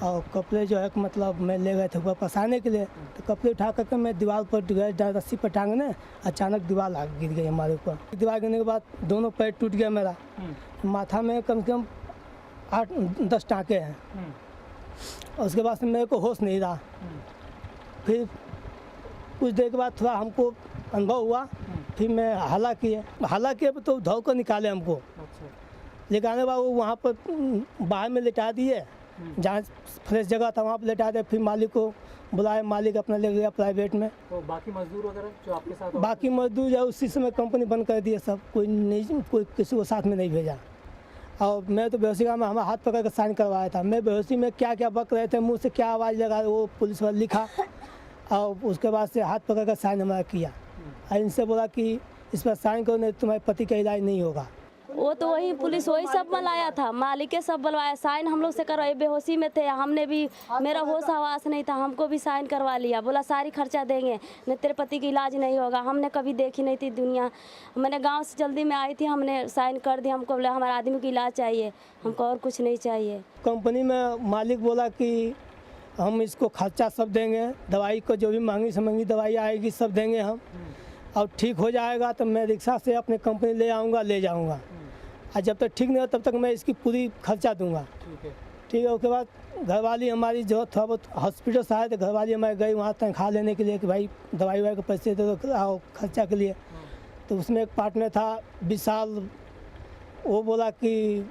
और कपड़े जो है मतलब मैं ले गए थे ऊपर पसारने के लिए। तो कपड़े उठा करके मैं दीवार पर गए, रस्सी पर टांगने, अचानक दीवार गिर गई हमारे ऊपर। दीवार गिरने के बाद दोनों पैर टूट गया मेरा, माथा में कम से कम 8-10 टाँके हैं। उसके बाद से मेरे को होश नहीं रहा। फिर कुछ देर के बाद थोड़ा हमको अनुभव हुआ, फिर मैं हला किए तो धो कर निकाले हमको। निकालने के बाद वो वहाँ पर बाहर में लिटा दिए, जहाँ फ्रेश जगह था वहाँ पर लिटा दिए। फिर मालिक को बुलाए, मालिक अपना ले गया प्राइवेट में। तो बाकी मजदूर वगैरह जो आपके साथ, बाकी मजदूर जो उसी समय कंपनी बंद कर दिए सब, कोई नहीं, कोई किसी को साथ में नहीं भेजा। और मैं तो बेहोशी का में हमारा हाथ पकड़ कर साइन करवाया था। मैं बेहोशी में क्या क्या बक रहे थे, मुँह से क्या आवाज़ लगा, वो पुलिस वाला लिखा और उसके बाद से हाथ पकड़ कर साइन हमारा किया। और इनसे बोला कि इस पर साइन करो नहीं तुम्हारे पति का इलाज नहीं होगा। वो तो वही पुलिस वही सब बुलाया था, मालिक के सब बुलवाया, साइन हम लोग से करवाए। बेहोशी में थे, हमने भी, मेरा होश हवास नहीं था, हमको भी साइन करवा लिया। बोला सारी खर्चा देंगे, नहीं तेरे पति की इलाज नहीं होगा। हमने कभी देखी नहीं थी दुनिया, मैंने गांव से जल्दी में आई थी, हमने साइन कर दिया। हमको बोला हमारे आदमी की इलाज चाहिए, हमको और कुछ नहीं चाहिए। कंपनी में मालिक बोला कि हम इसको खर्चा सब देंगे, दवाई को जो भी महंगी से महंगी दवाई आएगी सब देंगे हम, और ठीक हो जाएगा तो मैं रिक्शा से अपने कंपनी ले आऊँगा, ले जाऊँगा। और जब तक ठीक नहीं हो तब तक मैं इसकी पूरी खर्चा दूंगा। ठीक है। उसके बाद घरवाली हमारी जो थोड़ा बहुत हॉस्पिटल से आए थे, घरवाली हमारी गई वहाँ तनख्वाह लेने के लिए कि भाई दवाई वाई के पैसे दे दो आओ खर्चा के लिए। तो उसमें एक पार्टनर था विशाल, वो बोला कि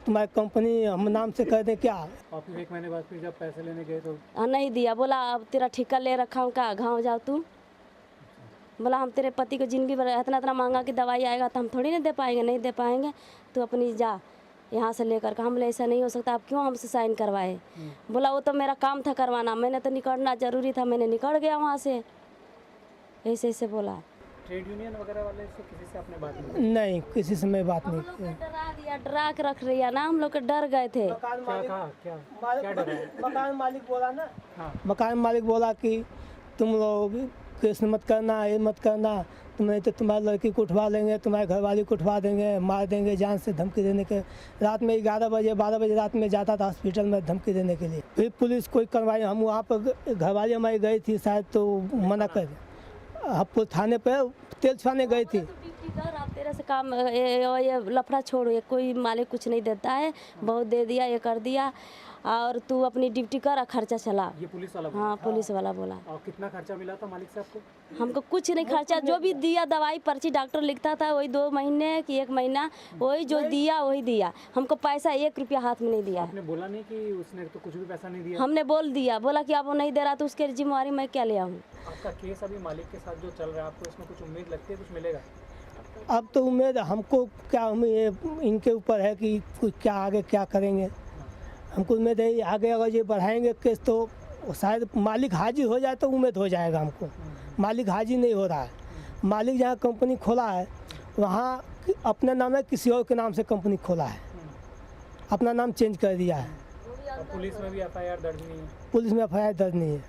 तुम्हारी कंपनी हम नाम से कर दें क्या। और फिर 1 महीने बाद फिर जब पैसे लेने गए तो नहीं दिया, बोला अब तेरा ठेका ले रखा हूँ का, गाँव जाओ तू। बोला हम तेरे पति को जिंदगी भर इतना इतना महंगा की दवाई आएगा तो हम थोड़ी ना दे पाएंगे, नहीं दे पाएंगे, तू अपनी जा यहाँ से लेकर। हम बोले ऐसा नहीं हो सकता, आप क्यों हमसे साइन करवाए। बोला वो तो मेरा काम था करवाना, मैंने तो निकलना जरूरी था, मैंने निकल गया वहाँ से, ऐसे ऐसे बोला। ट्रेड यूनियन वगैरह वाले से किसी से आपने बात नहीं? किसी से मैं बात नहीं। डरा दिया, डरा के रख रही है ना, हम लोग डर गए थे। मकान मालिक बोला ना, मकान मालिक बोला कि तुम लोग केस मत करना, ये मत करना, तुम्हें तो तुम्हारी लड़की को उठवा लेंगे, तुम्हारे घरवाली को उठवा देंगे, मार देंगे, जान से धमकी देने के। रात में 11 बजे 12 बजे रात में जाता था हॉस्पिटल में धमकी देने के लिए। फिर पुलिस कोई करवाई, हम वहाँ पर घरवाली हमारी गई थी शायद तो मना कर, हम थाने पर तेल छुआने गई थी। आप तेरे से काम ये लफड़ा छोड़ो, ये कोई मालिक कुछ नहीं देता है, बहुत दे दिया, ये कर दिया, और तू अपनी ड्यूटी कर, खर्चा चला। ये पुलिस वाला? हाँ पुलिस वाला बोला। और कितना खर्चा मिला था मालिक से आपको? हमको कुछ नहीं खर्चा, जो भी दिया दवाई पर्ची डॉक्टर लिखता था वही 2 महीने कि 1 महीना वही जो दिया वही दिया। हमको पैसा 1 रुपया हाथ में नहीं दिया। आपने बोला नहीं कि उसने तो कुछ भी पैसा नहीं दिया? हमने बोल दिया, बोला कि आप वो नहीं दे रहा तो उसके जिम्मेवारी मैं क्या ले आऊँ। आपका केस अभी मालिक के साथ जो चल रहा है, आपको इसमें कुछ उम्मीद लगती है, कुछ मिलेगा? अब तो उम्मीद हमको क्या, हम ये इनके ऊपर है कि कुछ क्या आगे क्या करेंगे। हमको उम्मीद है आगे अगर ये बढ़ाएंगे केस तो शायद मालिक हाजिर हो जाए तो उम्मीद हो जाएगा हमको। मालिक हाजिर नहीं हो रहा है। मालिक जहाँ कंपनी खोला है वहाँ अपने नाम है, किसी और के नाम से कंपनी खोला है, अपना नाम चेंज कर दिया है। पुलिस में भी FIR दर्ज नहीं है? पुलिस में FIR दर्ज नहीं है।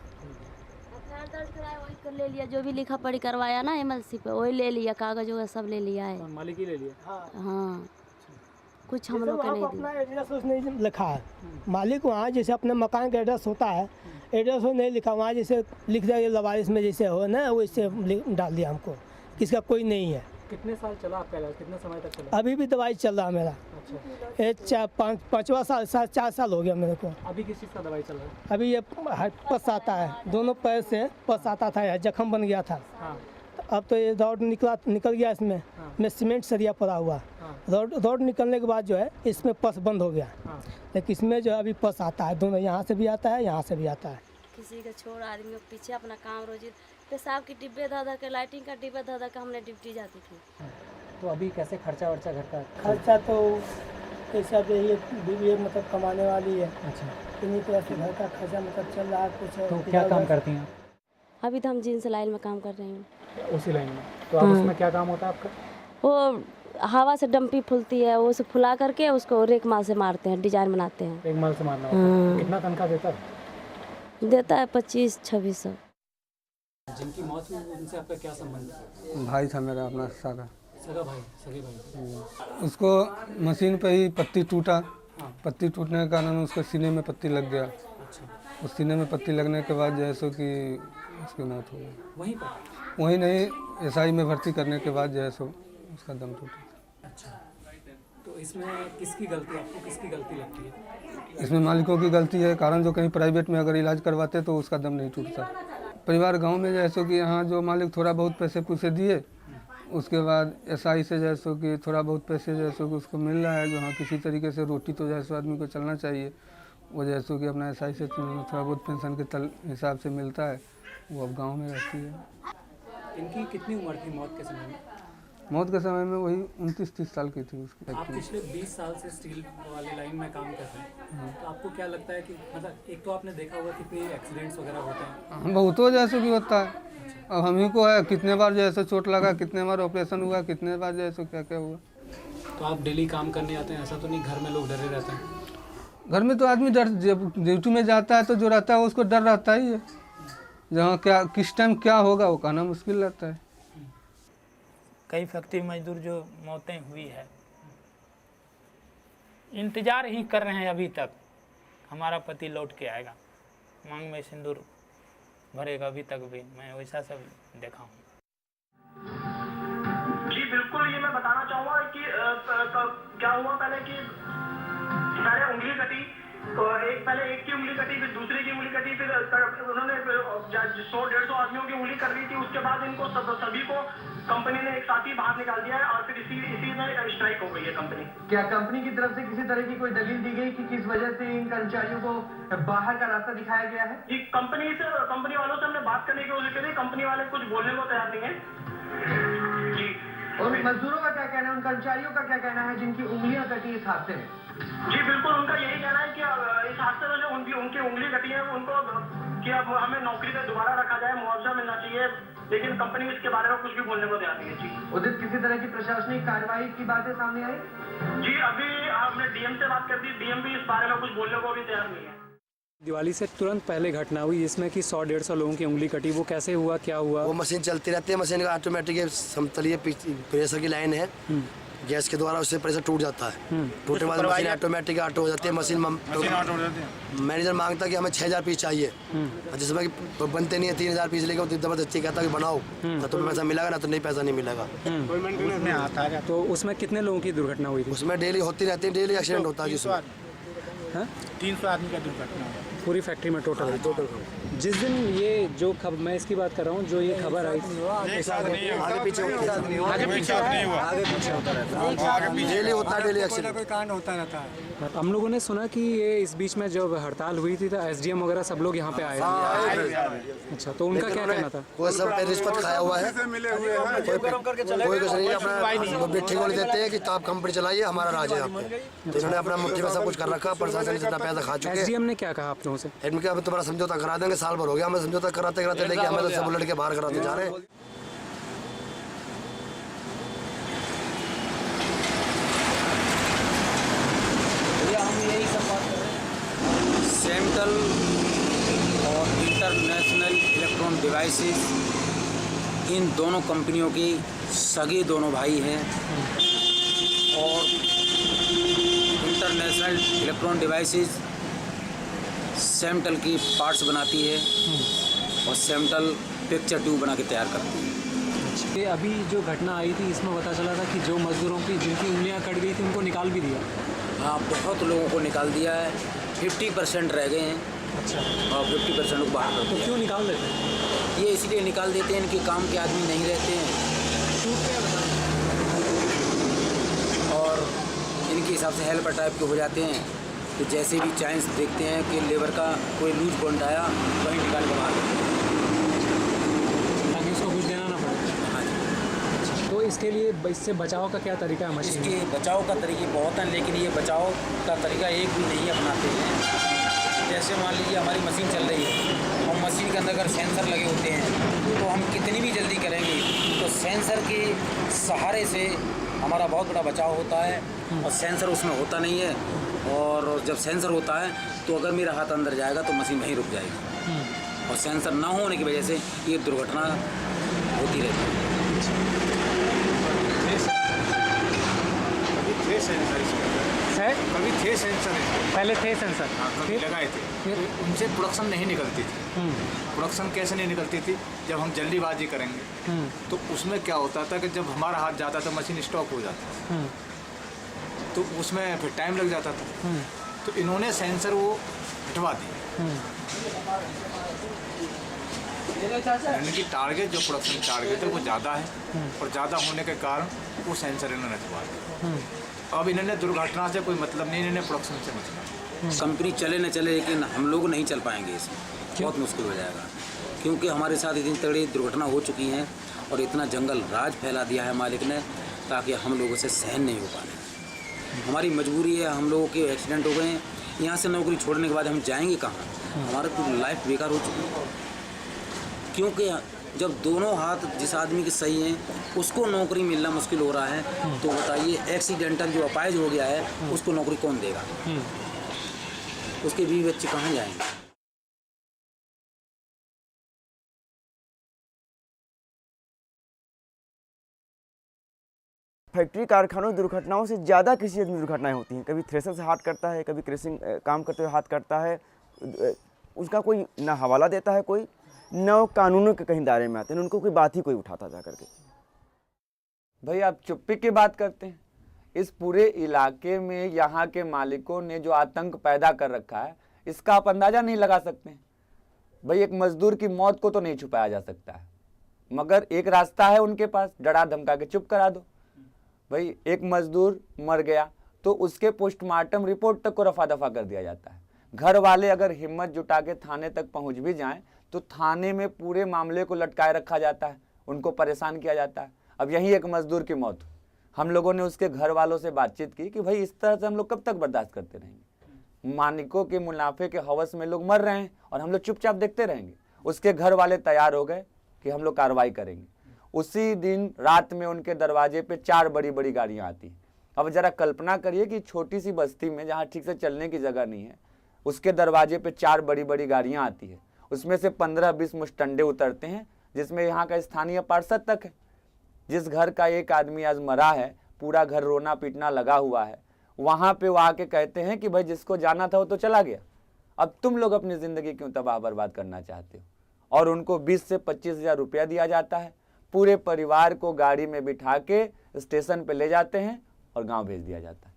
दर्ज कराया वही कर ले लिया, जो भी लिखा पढ़ी करवाया ना MLC पे वही ले लिया, कागज वगैरह सब ले लिया है। मालिक ही ले लिया? हाँ कुछ हम लोग का नहीं अपना एड्रेस नहीं लिखा है। मालिक वहाँ जैसे अपने मकान का एड्रेस होता है, एड्रेस वो नहीं लिखा, वहाँ जैसे लिख दिया लवारिस में जैसे हो ना वैसे डाल दिया हमको, किसका कोई नहीं है। कितने साल चला आपका इलाज, कितने समय तक चला? अभी भी दवाई चल रहा है मेरा। अच्छा। 5वां साल 4 साल हो गया मेरे को। अभी किस चीज़ का दवाई चल रहा है? अभी ये पस आता है, दोनों पैर से पस आता था, जख्म बन गया था। अब तो ये दौड़ निकल गया इसमें। मैं सीमेंट सरिया पड़ा हुआ। रोड निकलने के बाद जो है इसमें पस बंद हो गया, लेकिन इसमें जो है अभी पस आता है, दोनों यहाँ से भी आता है, यहाँ से भी आता है। किसी का छोड़ आदमी के पीछे अपना काम रोजी पेशाब की डिब्बे धा के लाइटिंग का डिब्बे धा के हमने ड्यूटी जाती थी। तो अभी कैसे खर्चा वर्चा घर का? खर्चा तो पैसा दे ये बीवी मतलब कमाने वाली है। अच्छा, इन्हीं तरह से घर का खर्चा मतलब चल रहा है कुछ। तो क्या काम करती हैं? अभी तो हम जींस लाइन में काम कर रही हूँ। उसी लाइन में? तो अब उसमें क्या काम होता है आपका? वो हवा से डंपी फूलती है, वो उसे फुला करके उसको रेक माल से मारते हैं, डिजाइन बनाते हैं। एक माल से मारना होता है। कितना तनख्वाह देता है? देता है 25-2600। जिनकी मौत हुई उनसे आपका क्या संबंध है? भाई था मेरा, अपना सगा भाई, सगे भाई। उसको मशीन पे ही पत्ती टूटा, पत्ती टूटने के कारण उसके सीने में पत्ती लग गया। उस सीने में पत्ती लगने के बाद जैसो कि उसकी मौत हो गई। वहीं नहीं, एसआई में भर्ती करने के बाद जैसो उसका दम टूटा। अच्छा, तो इसमें किसकी गलती, आपको किसकी गलती लगती है? इसमें मालिकों की गलती है, कारण जो कहीं प्राइवेट में अगर इलाज करवाते तो उसका दम नहीं टूटता। परिवार गांव में जैसो कि यहाँ जो मालिक थोड़ा बहुत पैसे पूसे दिए, उसके बाद एसआई से जैसो कि थोड़ा बहुत पैसे जैसो कि उसको मिल रहा है, जो हाँ किसी तरीके से रोटी तो जैसो आदमी को चलना चाहिए, वो जैसो कि अपना एसआई से थोड़ा बहुत पेंशन के हिसाब से मिलता है, वो अब गांव में रहती है। इनकी कितनी उम्र थी मौत के समय में? मौत के समय में वही 29-30 साल की थी उसकी। आप पिछले 20 साल से स्टील वाली लाइन में काम कर रहे हैं, तो आपको क्या लगता है कि मतलब एक तो आपने देखा होगा कितने एक्सीडेंट्स वगैरह होते हैं? बहुत हो जैसे भी होता है। अब हम ही को है, कितने बार जैसे चोट लगा, कितने बार ऑपरेशन हुआ, कितने बार जैसे क्या क्या हुआ। तो आप डेली काम करने आते हैं, ऐसा तो नहीं घर में लोग डरे रहते हैं? घर में तो आदमी डर, जब ड्यूटी में जाता है तो जो रहता है उसको डर रहता ही है। जहाँ क्या किस टाइम क्या होगा वो कहना मुश्किल रहता है। कई फैक्ट्री मजदूर जो मौतें हुई है, इंतजार ही कर रहे हैं अभी तक हमारा पति लौट के आएगा, मांग में सिंदूर भरेगा, अभी तक भी मैं वैसा सब देखा हूँ। जी बिल्कुल, ये मैं बताना चाहूँगा कि क्या हुआ पहले कि पहले उंगली कटी, तो पहले एक की उंगली कटी, फिर दूसरे की उंगली कटी, फिर उन्होंने 100-150 आदमियों की उंगली कर दी थी। उसके बाद इनको सभी को कंपनी ने एक साथ ही बाहर निकाल दिया है और फिर इसी में स्ट्राइक हो गई है कंपनी। क्या कंपनी की तरफ से किसी तरह की कोई दलील दी गई कि किस वजह से इन कर्मचारियों को बाहर का रास्ता दिखाया गया है? जी कंपनी वालों से हमने बात करने की कोशिश करी, कंपनी वाले कुछ बोलने को तैयार नहीं है जी। और मजदूरों का क्या कहना है, उन कर्मचारियों का क्या कहना है जिनकी उंगलियां कटी इस हादसे में? जी बिल्कुल, उनका यही कहना है कि इस हादसे में जो उनकी उंगली कटी है उनको कि अब हमें नौकरी पे दोबारा रखा जाए, मुआवजा मिलना चाहिए, लेकिन कंपनी इसके बारे में कुछ भी बोलने को तैयार नहीं है। जी उदित, किसी तरह की प्रशासनिक कार्रवाई की बातें सामने आई? जी अभी हमने डीएम से बात कर दी, डीएम भी इस बारे में कुछ बोलने को भी तैयार नहीं है। दिवाली से तुरंत पहले घटना हुई जिसमें कि 100-150 लोगों की उंगली कटी, वो कैसे हुआ, क्या हुआ? वो मशीन चलती रहती है, मशीन का ऑटोमेटिक समतलीय प्रेशर की लाइन है, गैस के द्वारा उससे प्रेशर टूट जाता है, टूटने के बाद मशीन ऑटोमेटिक ऑटो हो जाती है। मशीन मैनेजर मांगता है कि हमें 6000 पीस चाहिए, जिसमें कि बनते नहीं है 3000 पीस, लेकर जबरदस्ती कहता है कि बनाओ तो तुम्हें पैसा मिलेगा, ना तो नहीं पैसा नहीं मिलेगा। तो उसमें कितने लोगों की दुर्घटना हुई थी? उसमें डेली होती रहती है, डेली एक्सीडेंट होता है जिसमें 300 आदमी का दुर्घटना पूरी फैक्ट्री में टोटल। जिस दिन ये जो खबर, मैं इसकी बात कर रहा हूँ, जो ये खबर आई आगे पीछे डेली होता है, डेली एक्सीडेंट कांड होता रहता है। हम लोगों ने सुना कि ये इस बीच में जब हड़ताल हुई थी तो एसडीएम वगैरह सब लोग यहाँ पे आए। अच्छा, तो उनका क्या कहना था? वो सब पे रिश्वत खाया हुआ है, कोई कुछ नहीं, अपना ठीक होने देते हैं कि आप कंपनी चलाइए, हमारा राज है यहाँ पे। तो इन्होंने अपना मुट्ठी में सब कुछ कर रखा, प्रशासन जितना पैसा खा चुके हैं। एसडीएम ने क्या कहा आप लोगों से? इनके अब तुम्हारा समझौता करा देंगे, साल भर हो गया हमें समझौता कराते कराते, लेकिन हमें तो सब लड़के बाहर कराते जा रहे हैं। सेंट्रल और इंटरनेशनल इलेक्ट्रॉनिक डिवाइसेस, इन दोनों कंपनियों की सगे दोनों भाई हैं और इंटरनेशनल इलेक्ट्रॉनिक डिवाइसेस सेंट्रल की पार्ट्स बनाती है और सेंट्रल पिक्चर ट्यूब बना के तैयार करती है। ये अभी जो घटना आई थी इसमें पता चला था कि जो मजदूरों की जिनकी उंगलियां कट गई थी उनको निकाल भी दिया। हाँ, बहुत लोगों को निकाल दिया है, 50% रह गए हैं। अच्छा, और 50% लोग बाहर रहते हैं। तो क्यों निकाल देते हैं? ये इसलिए निकाल देते हैं कि काम के आदमी नहीं रहते हैं इनके हिसाब से हेल्पर टाइप के हो जाते हैं। तो जैसे भी चांस देखते हैं कि लेबर का कोई लूज पॉइंट आया वहीं निकाल के बाहर ताकि उसको कुछ देना ना पड़े। हाँ जी। तो इसके लिए इससे बचाव का क्या तरीका है मशीन? इसके बचाव का तरीके बहुत हैं, लेकिन ये बचाव का तरीका एक भी नहीं अपनाते हैं। जैसे मान लीजिए हमारी मशीन चल रही है और मशीन के अंदर अगर सेंसर लगे होते हैं तो हम कितनी भी जल्दी करेंगे तो सेंसर के सहारे से हमारा बहुत बड़ा बचाव होता है। और सेंसर उसमें होता नहीं है, और जब सेंसर होता है तो अगर मेरा हाथ अंदर जाएगा तो मशीन वहीं रुक जाएगी। और सेंसर ना होने की वजह से ये दुर्घटना होती रहती है। कभी थे सेंसर पहले थे सेंसर, कभी लगाए थे, उनसे प्रोडक्शन नहीं निकलती थी। प्रोडक्शन कैसे नहीं निकलती थी? जब हम जल्दीबाजी करेंगे तो उसमें क्या होता था कि जब हमारा हाथ जाता था मशीन स्टॉप हो जाती थी, तो उसमें फिर टाइम लग जाता था। तो इन्होंने सेंसर वो हटवा दिए, यानी कि टारगेट जो प्रोडक्शन टारगेट है वो ज़्यादा है, और ज़्यादा होने के कारण वो सेंसर इन्होंने हटवा दिया। अब इन्होंने दुर्घटना से कोई मतलब नहीं, इन्होंने प्रोडक्शन से मतलब। कंपनी चले न चले, लेकिन हम लोग नहीं चल पाएंगे, इसमें बहुत मुश्किल हो जाएगा, क्योंकि हमारे साथ इतनी तगड़ी दुर्घटना हो चुकी हैं और इतना जंगल राज फैला दिया है मालिक ने, ताकि हम लोगों से सहन नहीं हो पाने। हमारी मजबूरी है, हम लोगों के एक्सीडेंट हो गए हैं, यहाँ से नौकरी छोड़ने के बाद हम जाएंगे कहाँ? हमारा तो लाइफ बेकार हो चुकी है, क्योंकि जब दोनों हाथ जिस आदमी के सही हैं उसको नौकरी मिलना मुश्किल हो रहा है, तो बताइए एक्सीडेंटल जो अपाहिज हो गया है उसको नौकरी कौन देगा? उसके बीवी बच्चे कहाँ जाएंगे? फैक्ट्री कारखानों की दुर्घटनाओं से ज़्यादा कृषि में दुर्घटनाएं होती हैं। कभी थ्रेशर से हाथ करता है, कभी क्रेसिंग काम करते हुए हाथ करता है, उसका कोई ना हवाला देता है, कोई न कानूनों के कहीं दायरे में आते हैं, उनको कोई बात ही कोई उठाता जा करके। भाई आप चुप्पी की बात करते हैं। इस पूरे इलाके में यहाँ के मालिकों ने जो आतंक पैदा कर रखा है, इसका आप अंदाज़ा नहीं लगा सकते हैं। भाई एक मजदूर की मौत को तो नहीं छुपाया जा सकता है, मगर एक रास्ता है उनके पास, डरा धमका के चुप करा दो। भाई एक मजदूर मर गया तो उसके पोस्टमार्टम रिपोर्ट तक को रफा दफा कर दिया जाता है। घर वाले अगर हिम्मत जुटा के थाने तक पहुंच भी जाएं तो थाने में पूरे मामले को लटकाए रखा जाता है, उनको परेशान किया जाता है। अब यही एक मजदूर की मौत, हम लोगों ने उसके घर वालों से बातचीत की कि भाई इस तरह से हम लोग कब तक बर्दाश्त करते रहेंगे? मालिकों के मुनाफे के हवस में लोग मर रहे हैं और हम लोग चुपचाप देखते रहेंगे। उसके घर वाले तैयार हो गए कि हम लोग कार्रवाई करेंगे। उसी दिन रात में उनके दरवाजे पे 4 बड़ी बड़ी गाड़ियाँ आती हैं। अब जरा कल्पना करिए कि छोटी सी बस्ती में जहाँ ठीक से चलने की जगह नहीं है, उसके दरवाजे पे 4 बड़ी बड़ी गाड़ियाँ आती है। उसमें से 15-20 मुस्टंडे उतरते हैं, जिसमें यहाँ का स्थानीय पार्षद तक है। जिस घर का एक आदमी आज मरा है, पूरा घर रोना पीटना लगा हुआ है, वहाँ पे वो आके कहते हैं कि भाई जिसको जाना था वो तो चला गया, अब तुम लोग अपनी ज़िंदगी क्यों तबाह बर्बाद करना चाहते हो? और उनको 20 से 25 हज़ार रुपया दिया जाता है। पूरे परिवार को गाड़ी में बिठा के स्टेशन पे ले जाते हैं और गांव भेज दिया जाता है।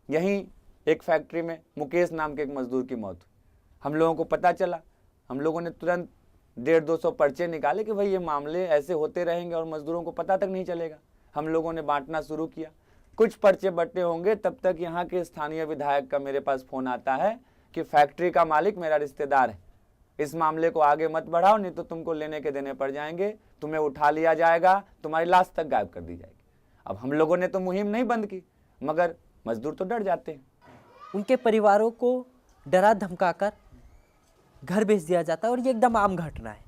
यहीं एक फैक्ट्री में मुकेश नाम के एक मजदूर की मौत। हम लोगों को पता चला, हम लोगों ने तुरंत 150-200 पर्चे निकाले कि भाई ये मामले ऐसे होते रहेंगे और मजदूरों को पता तक नहीं चलेगा। हम लोगों ने बांटना शुरू किया। कुछ पर्चे बंटे होंगे, तब तक यहाँ के स्थानीय विधायक का मेरे पास फ़ोन आता है कि फैक्ट्री का मालिक मेरा रिश्तेदार है, इस मामले को आगे मत बढ़ाओ, नहीं तो तुमको लेने के देने पड़ जाएंगे, तुम्हें उठा लिया जाएगा, तुम्हारी लाश तक गायब कर दी जाएगी। अब हम लोगों ने तो मुहिम नहीं बंद की, मगर मजदूर तो डर जाते हैं। उनके परिवारों को डरा धमकाकर घर भेज दिया जाता है और ये एकदम आम घटना है।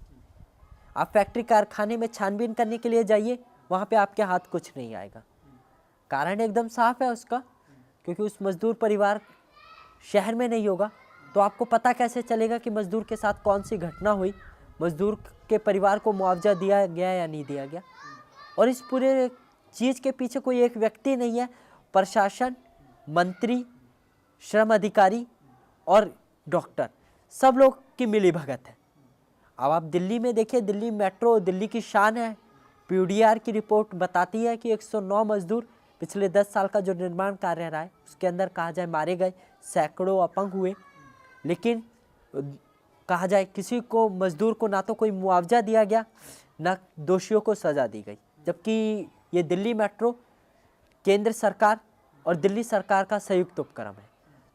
आप फैक्ट्री कारखाने में छानबीन करने के लिए जाइए, वहाँ पे आपके हाथ कुछ नहीं आएगा। कारण एकदम साफ है उसका, क्योंकि उस मजदूर परिवार शहर में नहीं होगा, तो आपको पता कैसे चलेगा कि मजदूर के साथ कौन सी घटना हुई, मजदूर के परिवार को मुआवजा दिया गया या नहीं दिया गया। और इस पूरे चीज़ के पीछे कोई एक व्यक्ति नहीं है, प्रशासन, मंत्री, श्रम अधिकारी और डॉक्टर, सब लोग की मिली भगत है। अब आप दिल्ली में देखिए, दिल्ली मेट्रो दिल्ली की शान है। PUDR की रिपोर्ट बताती है कि 109 मजदूर पिछले 10 साल का जो निर्माण कार्य रहा है उसके अंदर कहा जाए मारे गए, सैकड़ों अपंग हुए, लेकिन कहा जाए किसी को मजदूर को ना तो कोई मुआवजा दिया गया, ना दोषियों को सज़ा दी गई। जबकि ये दिल्ली मेट्रो केंद्र सरकार और दिल्ली सरकार का संयुक्त उपक्रम है।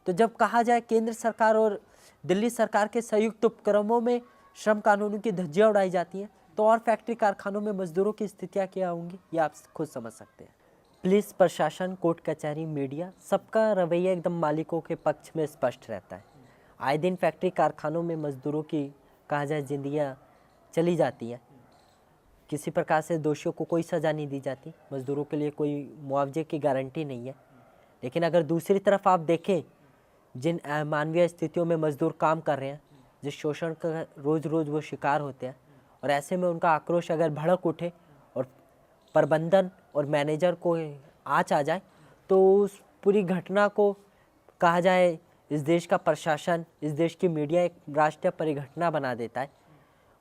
तो जब कहा जाए केंद्र सरकार और दिल्ली सरकार के संयुक्त उपक्रमों में श्रम कानूनों की धज्जियां उड़ाई जाती हैं, तो और फैक्ट्री कारखानों में मजदूरों की स्थितियां क्या होंगी ये आप खुद समझ सकते हैं। पुलिस प्रशासन, कोर्ट कचहरी, मीडिया, सबका रवैया एकदम मालिकों के पक्ष में स्पष्ट रहता है। आए दिन फैक्ट्री कारखानों में मजदूरों की कहा जाए जिंदगियाँ चली जाती हैं, किसी प्रकार से दोषियों को कोई सज़ा नहीं दी जाती, मजदूरों के लिए कोई मुआवजे की गारंटी नहीं है। लेकिन अगर दूसरी तरफ आप देखें, जिन अमानवीय स्थितियों में मजदूर काम कर रहे हैं, जिस शोषण का रोज़ रोज़ वो शिकार होते हैं, और ऐसे में उनका आक्रोश अगर भड़क उठे और प्रबंधन और मैनेजर को आँच आ जाए, तो उस पूरी घटना को कहा जाए इस देश का प्रशासन, इस देश की मीडिया एक राष्ट्रीय परिघटना बना देता है।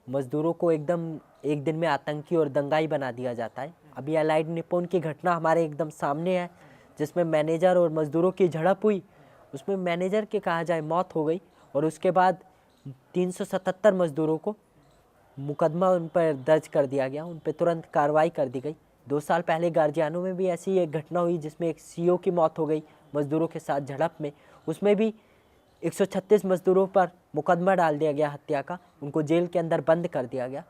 मजदूरों को एकदम एक दिन में आतंकी और दंगाई बना दिया जाता है। अभी एलाइड निप्पॉन की घटना हमारे एकदम सामने है, जिसमें मैनेजर और मजदूरों की झड़प हुई। उसमें मैनेजर की कहा जाए मौत हो गई और उसके बाद 377 मजदूरों को मुकदमा उन पर दर्ज कर दिया गया, उन पर तुरंत कार्रवाई कर दी गई। 2 साल पहले गार्जियानो में भी ऐसी एक घटना हुई जिसमें एक सीईओ की मौत हो गई मजदूरों के साथ झड़प में। उसमें भी 136 मजदूरों पर मुकदमा डाल दिया गया हत्या का, उनको जेल के अंदर बंद कर दिया गया।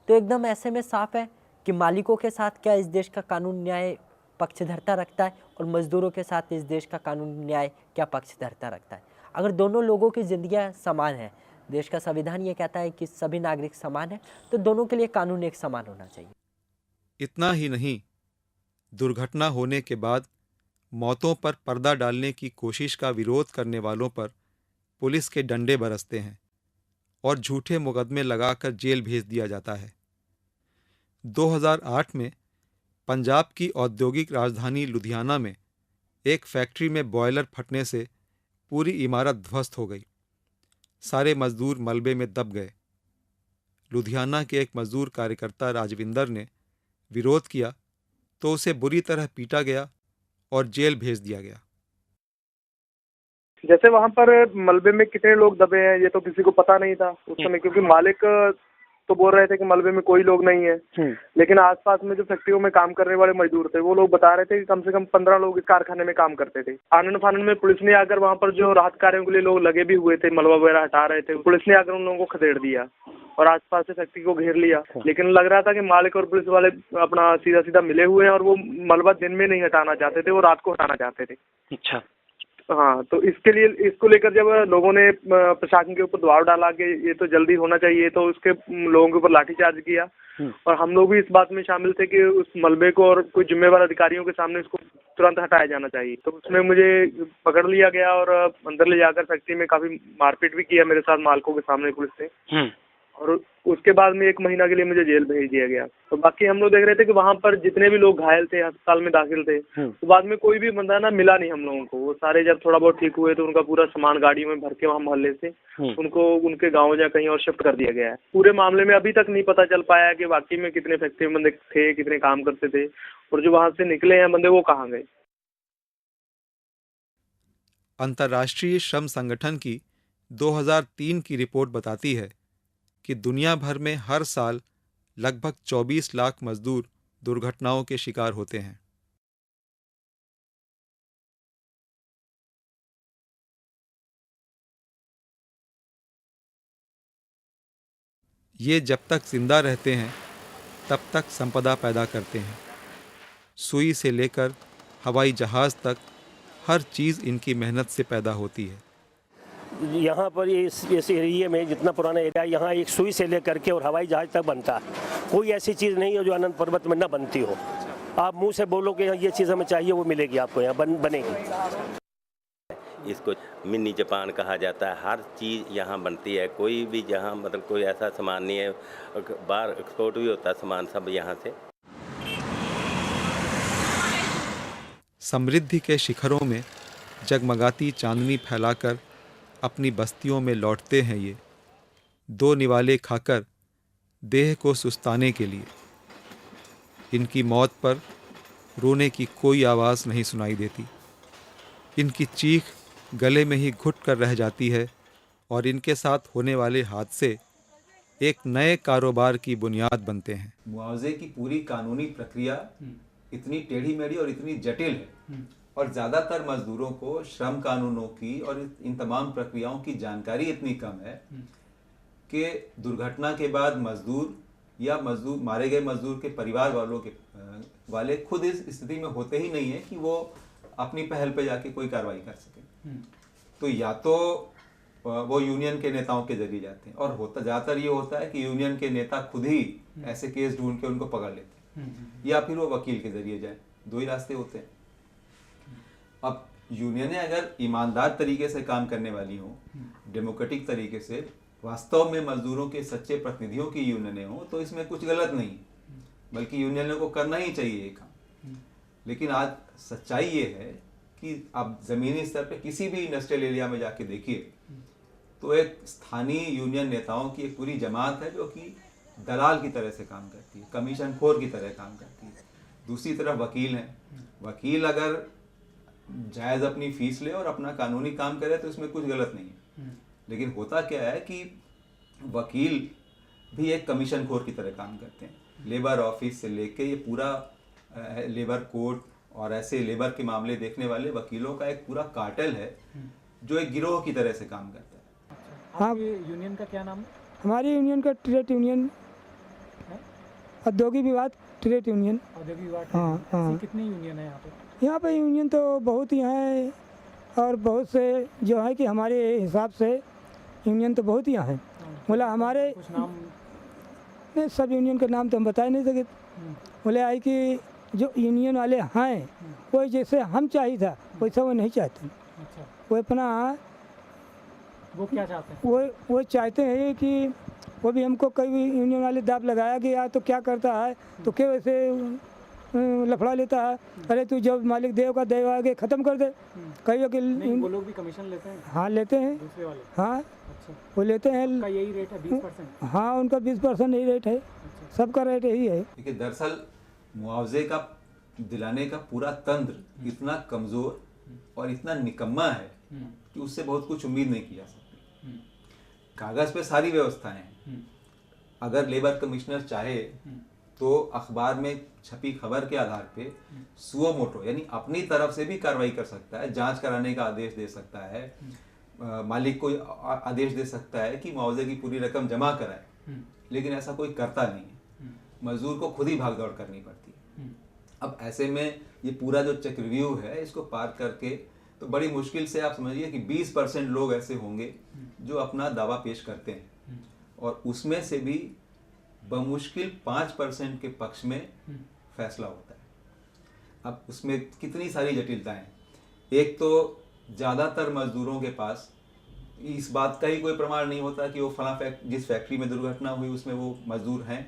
तो एकदम ऐसे में साफ है कि मालिकों के साथ क्या इस देश का कानून न्याय पक्षधरता रखता है और मजदूरों के साथ इस देश का कानून न्याय क्या पक्षधरता रखता है। अगर दोनों लोगों की जिंदगियां समान हैं, देश का संविधान ये कहता है कि सभी नागरिक समान हैं, तो दोनों के लिए कानून एक समान होना चाहिए। इतना ही नहीं, दुर्घटना होने के बाद मौतों पर पर्दा डालने की कोशिश का विरोध करने वालों पर पुलिस के डंडे बरसते हैं और झूठे मुकदमे लगाकर जेल भेज दिया जाता है। 2008 में पंजाब की औद्योगिक राजधानी लुधियाना में एक फैक्ट्री में बॉयलर फटने से पूरी इमारत ध्वस्त हो गई। सारे मजदूर मलबे में दब गए। लुधियाना के एक मजदूर कार्यकर्ता राजविंदर ने विरोध किया तो उसे बुरी तरह पीटा गया और जेल भेज दिया गया। जैसे वहाँ पर मलबे में कितने लोग दबे हैं ये तो किसी को पता नहीं था उस समय, क्योंकि मालिक तो बोल रहे थे कि मलबे में कोई लोग नहीं है, लेकिन आसपास में जो फैक्ट्रियों में काम करने वाले मजदूर थे वो लोग बता रहे थे कि कम से कम 15 लोग इस कारखाने में काम करते थे। आनंद फानंद में पुलिस ने आकर वहाँ पर जो राहत कार्यों के लिए लोग लगे भी हुए थे, मलबा वगैरह हटा रहे थे, पुलिस ने आकर उन लोगों को खदेड़ दिया और आसपास से फैक्ट्री को घेर लिया। लेकिन लग रहा था कि मालिक और पुलिस वाले अपना सीधा सीधा मिले हुए हैं और वो मलबा दिन में नहीं हटाना चाहते थे, वो रात को हटाना चाहते थे। अच्छा, हाँ, तो इसके लिए इसको लेकर जब लोगों ने प्रशासन के ऊपर दबाव डाला कि ये तो जल्दी होना चाहिए, तो उसके लोगों के ऊपर लाठीचार्ज किया और हम लोग भी इस बात में शामिल थे कि उस मलबे को और कोई जिम्मेवार अधिकारियों के सामने इसको तुरंत हटाया जाना चाहिए। तो उसमें मुझे पकड़ लिया गया और अंदर ले जाकर फैक्ट्री में काफी मारपीट भी किया मेरे साथ मालिकों के सामने पुलिस ने, और उसके बाद में 1 महीना के लिए मुझे जेल भेज दिया गया। तो बाकी हम लोग देख रहे थे कि वहाँ पर जितने भी लोग घायल थे, अस्पताल में दाखिल थे, तो बाद में कोई भी बंदा ना मिला नहीं हम लोगों को। वो सारे जब थोड़ा बहुत ठीक हुए तो उनका पूरा सामान गाड़ी में भर के वहाँ मोहल्ले से उनको उनके गाँव या कहीं और शिफ्ट कर दिया गया है। पूरे मामले में अभी तक नहीं पता चल पाया कि वाकई में कितने फैक्ट्री में बंदे थे, कितने काम करते थे, और जो वहाँ से निकले हैं बंदे वो कहाँ गए। अंतर्राष्ट्रीय श्रम संगठन की 2003 की रिपोर्ट बताती है कि दुनिया भर में हर साल लगभग 24 लाख मजदूर दुर्घटनाओं के शिकार होते हैं। ये जब तक जिंदा रहते हैं तब तक संपदा पैदा करते हैं। सुई से लेकर हवाई जहाज़ तक हर चीज़ इनकी मेहनत से पैदा होती है। यहाँ पर इस एरिया में जितना पुराना एरिया, यहाँ एक सुई से लेकर के और हवाई जहाज तक बनता है। कोई ऐसी चीज़ नहीं है जो आनंद पर्वत में न बनती हो। आप मुंह से बोलो कि ये चीज़ हमें चाहिए, वो मिलेगी आपको, यहाँ बनेगी। इसको मिनी जापान कहा जाता है। हर चीज़ यहाँ बनती है। कोई भी जहाँ मतलब कोई ऐसा सामान नहीं है, बाहर एक्सपोर्ट भी होता है सामान सब यहाँ से। समृद्धि के शिखरों में जगमगाती चांदनी फैलाकर अपनी बस्तियों में लौटते हैं ये, 2 निवाले खाकर देह को सुस्ताने के लिए। इनकी मौत पर रोने की कोई आवाज़ नहीं सुनाई देती। इनकी चीख गले में ही घुट कर रह जाती है और इनके साथ होने वाले हादसे एक नए कारोबार की बुनियाद बनते हैं। मुआवजे की पूरी कानूनी प्रक्रिया इतनी टेढ़ी मेढ़ी और इतनी जटिल है और ज़्यादातर मजदूरों को श्रम कानूनों की और इन तमाम प्रक्रियाओं की जानकारी इतनी कम है कि दुर्घटना के बाद मजदूर या मजदूर मारे गए मजदूर के परिवार वालों के वाले खुद इस स्थिति में होते ही नहीं है कि वो अपनी पहल पे जाके कोई कार्रवाई कर सके। तो या तो वो यूनियन के नेताओं के जरिए जाते हैं, और होता ज़्यादातर ये होता है कि यूनियन के नेता खुद ही ऐसे केस ढूंढ के उनको पकड़ लेते हैं, या फिर वो वकील के जरिए जाए। दो ही रास्ते होते हैं। अब यूनियनें अगर ईमानदार तरीके से काम करने वाली हों, डेमोक्रेटिक तरीके से वास्तव में मजदूरों के सच्चे प्रतिनिधियों की यूनियनें हों, तो इसमें कुछ गलत नहीं, बल्कि यूनियनों को करना ही चाहिए ये काम। लेकिन आज सच्चाई ये है कि आप ज़मीनी स्तर पे किसी भी इंडस्ट्रियल एरिया में जाके देखिए तो एक स्थानीय यूनियन नेताओं की एक पूरी जमात है जो कि दलाल की तरह से काम करती है, कमीशन खोर की तरह काम करती है। दूसरी तरफ वकील हैं, वकील अगर जायज़ अपनी फीस ले और अपना कानूनी काम करे तो इसमें कुछ गलत नहीं है। लेकिन होता क्या है कि वकील भी एक कमीशन खोर की तरह काम करते हैं। लेबर ऑफिस से लेके ये पूरा लेबर कोर्ट और ऐसे लेबर के मामले देखने वाले वकीलों का एक पूरा कार्टेल है जो एक गिरोह की तरह से काम करता है। हाँ, यूनियन का क्या नाम है? हमारी यूनियन का ट्रेड यूनियन, औद्योगिक विभाग ट्रेड यूनियन। औद्योगिक विभाग। हाँ हाँ। कितनी यूनियन है यहाँ पे? यहाँ पे यूनियन तो बहुत ही हैं, और बहुत से जो है कि हमारे हिसाब से यूनियन तो बहुत ही हैं। बोला हमारे कुछ नाम नहीं, सब यूनियन का नाम तो हम बता नहीं सके। बोले आई कि जो यूनियन वाले हैं वो जैसे हम चाहिए था वैसा वो नहीं चाहते। अच्छा, वो अपना वो क्या चाहते हैं? वो चाहते हैं कि वो भी हमको कई यूनियन वाले दाब लगाया गया तो क्या करता है, तो क्या वैसे लफड़ा लेता है। अरे तू जब मालिक देगा देवा के ख़त्म कर दे। कई वकील वो लोग भी कमीशन लेते हैं? हाँ लेते हैं, दूसरे वाले? हाँ अच्छा, वो लेते हैं। उनका यही रेट है 20%? हाँ उनका 20% यही रेट है। सबका रेट यही है। देखिए दरअसल मुआवजे का दिलाने का पूरा तंत्र इतना कमज़ोर और इतना निकम्मा है कि उससे बहुत कुछ उम्मीद नहीं की जा सकती। कागज़ पे सारी व्यवस्थाएं हैं। अगर लेबर कमिश्नर चाहे तो अखबार में छपी खबर के आधार पे सुओ मोटो यानी अपनी तरफ से भी कार्रवाई कर सकता है, जांच कराने का आदेश दे सकता है, मालिक को आदेश दे सकता है कि मुआवजे की पूरी रकम जमा कराए। लेकिन ऐसा कोई करता नहीं है, मजदूर को खुद ही भागदौड़ करनी पड़ती है। अब ऐसे में ये पूरा जो चक्रव्यूह है इसको पार करके तो बड़ी मुश्किल से आप समझिए कि 20% लोग ऐसे होंगे जो अपना दावा पेश करते हैं, और उसमें से भी बमुश्किल 5% के पक्ष में फैसला होता है। अब उसमें कितनी सारी जटिलताएं हैं। एक तो ज़्यादातर मजदूरों के पास इस बात का ही कोई प्रमाण नहीं होता कि वो फला जिस फैक्ट्री में दुर्घटना हुई उसमें वो मजदूर हैं,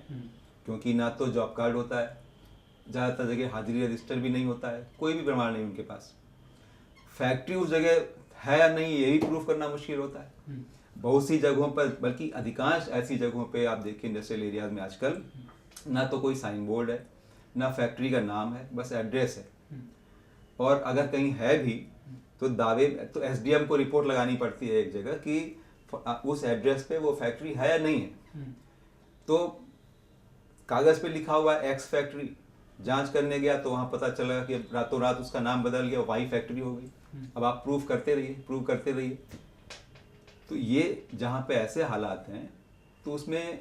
क्योंकि ना तो जॉब कार्ड होता है, ज़्यादातर जगह हाजिरी रजिस्टर भी नहीं होता है, कोई भी प्रमाण नहीं उनके पास। फैक्ट्री उस जगह है या नहीं यही प्रूफ करना मुश्किल होता है। बहुत सी जगहों पर, बल्कि अधिकांश ऐसी जगहों पे आप देखिए इंडस्ट्रियल एरियाज में आजकल ना तो कोई साइन बोर्ड है, ना फैक्ट्री का नाम है, बस एड्रेस है। और अगर कहीं है भी तो दावे तो एसडीएम को रिपोर्ट लगानी पड़ती है एक जगह कि उस एड्रेस पे वो फैक्ट्री है या नहीं है। तो कागज़ पे लिखा हुआ है एक्स फैक्ट्री, जांच करने गया तो वहाँ पता चला कि रातों रात उसका नाम बदल गया, वाई फैक्ट्री हो गई। अब आप प्रूव करते रहिए। तो ये जहाँ पे ऐसे हालात हैं तो उसमें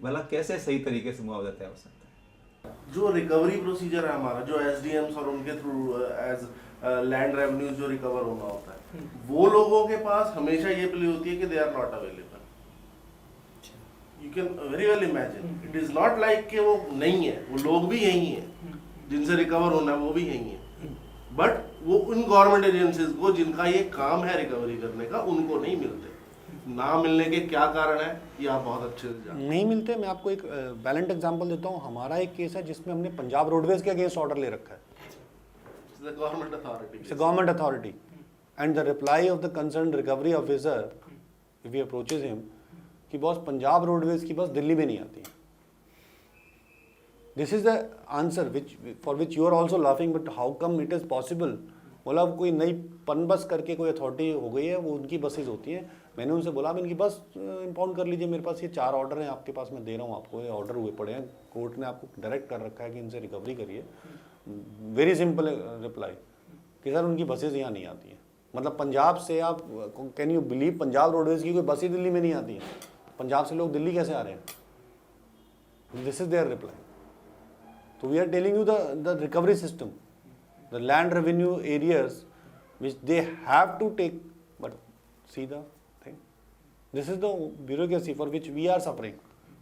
भला कैसे सही तरीके से मुआवजा तय हो सकता है। जो रिकवरी प्रोसीजर है हमारा, जो एसडीएम्स और उनके थ्रू एज लैंड रेवेन्यू जो रिकवर होना होता है, वो लोगों के पास हमेशा ये प्ले होती है कि they are not available. You can very well imagine, it is not like कि वो नहीं है, वो लोग भी यही हैं जिनसे रिकवर होना है, वो भी यही है, बट वो उन गवर्नमेंट एजेंसीज को जिनका ये काम है रिकवरी करने का, उनको नहीं मिलते। ना मिलने के क्या कारण है ये आप बहुत अच्छे से जानते हैं। नहीं मिलते। मैं आपको एक वैलेंट एग्जांपल देता हूँ। हमारा एक केस है जिसमें हमने पंजाब रोडवेज के अगेंस्ट ऑर्डर ले रखा है। Government authority and the reply of the concern recovery officer if he approaches him कि बॉस पंजाब रोडवेज की बस दिल्ली में नहीं आती। This is the answer which for which you are also laughing, but how come it is possible. बोला कोई नई पन बस करके कोई अथॉरिटी हो गई है, वो उनकी बसेज होती हैं। मैंने उनसे बोला आप इनकी बस इंपाउंड कर लीजिए, मेरे पास ये 4 ऑर्डर हैं आपके पास, मैं दे रहा हूँ आपको, ये ऑर्डर हुए पड़े हैं, कोर्ट ने आपको डायरेक्ट कर रखा है कि इनसे रिकवरी करिए। वेरी सिंपल रिप्लाई, कि सर उनकी बसेज यहाँ नहीं आती हैं। मतलब पंजाब से आप, can you believe, Punjab roadways की कोई बस ही दिल्ली में नहीं आती है। पंजाब से लोग दिल्ली कैसे आ रहे हैं? This is their reply. तो we are telling you the recovery system, the land revenue areas which they have to take, but see the thing, this is the bureaucracy for which we are suffering,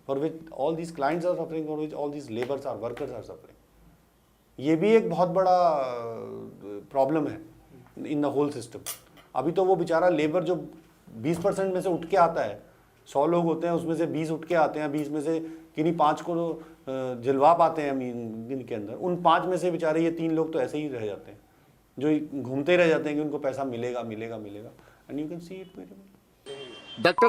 for which all these clients are suffering, for which all these laborers are, workers are suffering. ये भी एक बहुत बड़ा प्रॉब्लम है इन द होल सिस्टम। अभी तो वो बेचारा लेबर जो 20% में से उठ के आता है, 100 लोग होते हैं उसमें से 20 उठ के आते हैं, 20 में से किन्हीं 5 को जलवा पाते हैं दिन के अंदर, उन 5 में से बेचारे ये 3 लोग तो ऐसे ही रह जाते हैं, जो घूमते रह जाते हैं कि उनको पैसा मिलेगा मिलेगा मिलेगा। And you can see it very well. Doctor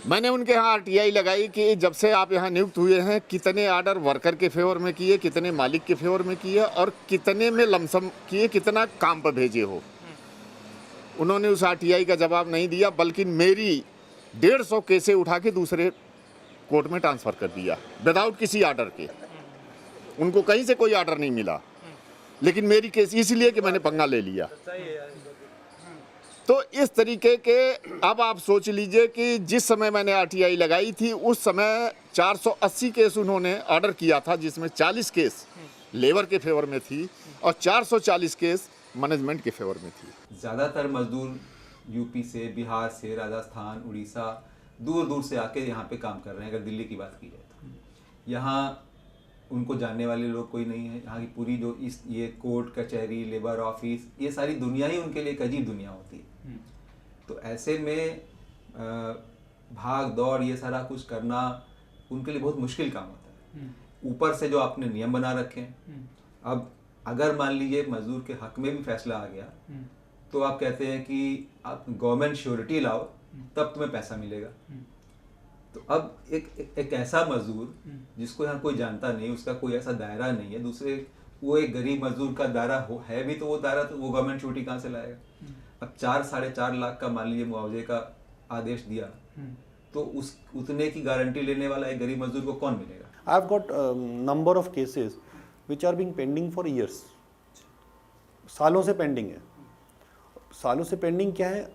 मैंने उनके यहाँ आरटीआई लगाई कि जब से आप यहाँ नियुक्त हुए हैं कितने ऑर्डर वर्कर के फेवर में किए, कितने मालिक के फेवर में किए और कितने में लमसम किए, कितना काम पर भेजे हो। उन्होंने उस आरटीआई का जवाब नहीं दिया, बल्कि मेरी 150 केसें उठा के दूसरे कोर्ट में ट्रांसफ़र कर दिया विदाउट किसी ऑर्डर के। उनको कहीं से कोई ऑर्डर नहीं मिला, लेकिन मेरी केस इसलिए कि मैंने पंगा ले लिया। तो इस तरीके के, अब आप सोच लीजिए कि जिस समय मैंने आरटीआई लगाई थी उस समय 480 केस उन्होंने ऑर्डर किया था, जिसमें 40 केस लेबर के फेवर में थी और 440 केस मैनेजमेंट के फेवर में थी। ज़्यादातर मजदूर यूपी से, बिहार से, राजस्थान, उड़ीसा, दूर दूर से आके यहाँ पे काम कर रहे हैं। अगर दिल्ली की बात की जाए तो यहाँ उनको जानने वाले लोग कोई नहीं है। यहाँ की पूरी जो ये कोर्ट कचहरी, लेबर ऑफिस, ये सारी दुनिया ही उनके लिए एक अजीब दुनिया होती है। तो ऐसे में भाग दौड़ ये सारा कुछ करना उनके लिए बहुत मुश्किल काम होता है। ऊपर से जो आपने नियम बना रखे हैं, अब अगर मान लीजिए मजदूर के हक में भी फैसला आ गया तो आप कहते हैं कि आप गवर्नमेंट श्योरिटी लाओ तब तुम्हें पैसा मिलेगा। तो अब एक ऐसा मजदूर जिसको यहाँ कोई जानता नहीं, उसका कोई ऐसा दायरा नहीं है, दूसरे वो एक गरीब मजदूर का दायरा है भी तो वो दायरा तो वो गवर्नमेंट श्योरिटी कहाँ से लाएगा। अब 4-4.5 लाख का मान लीजिए मुआवजे का आदेश दिया तो उस उतने की गारंटी लेने वाला एक गरीब मजदूर को कौन मिलेगा? I have got number of cases which are being pending for years. सालों से पेंडिंग है। सालों से पेंडिंग क्या है,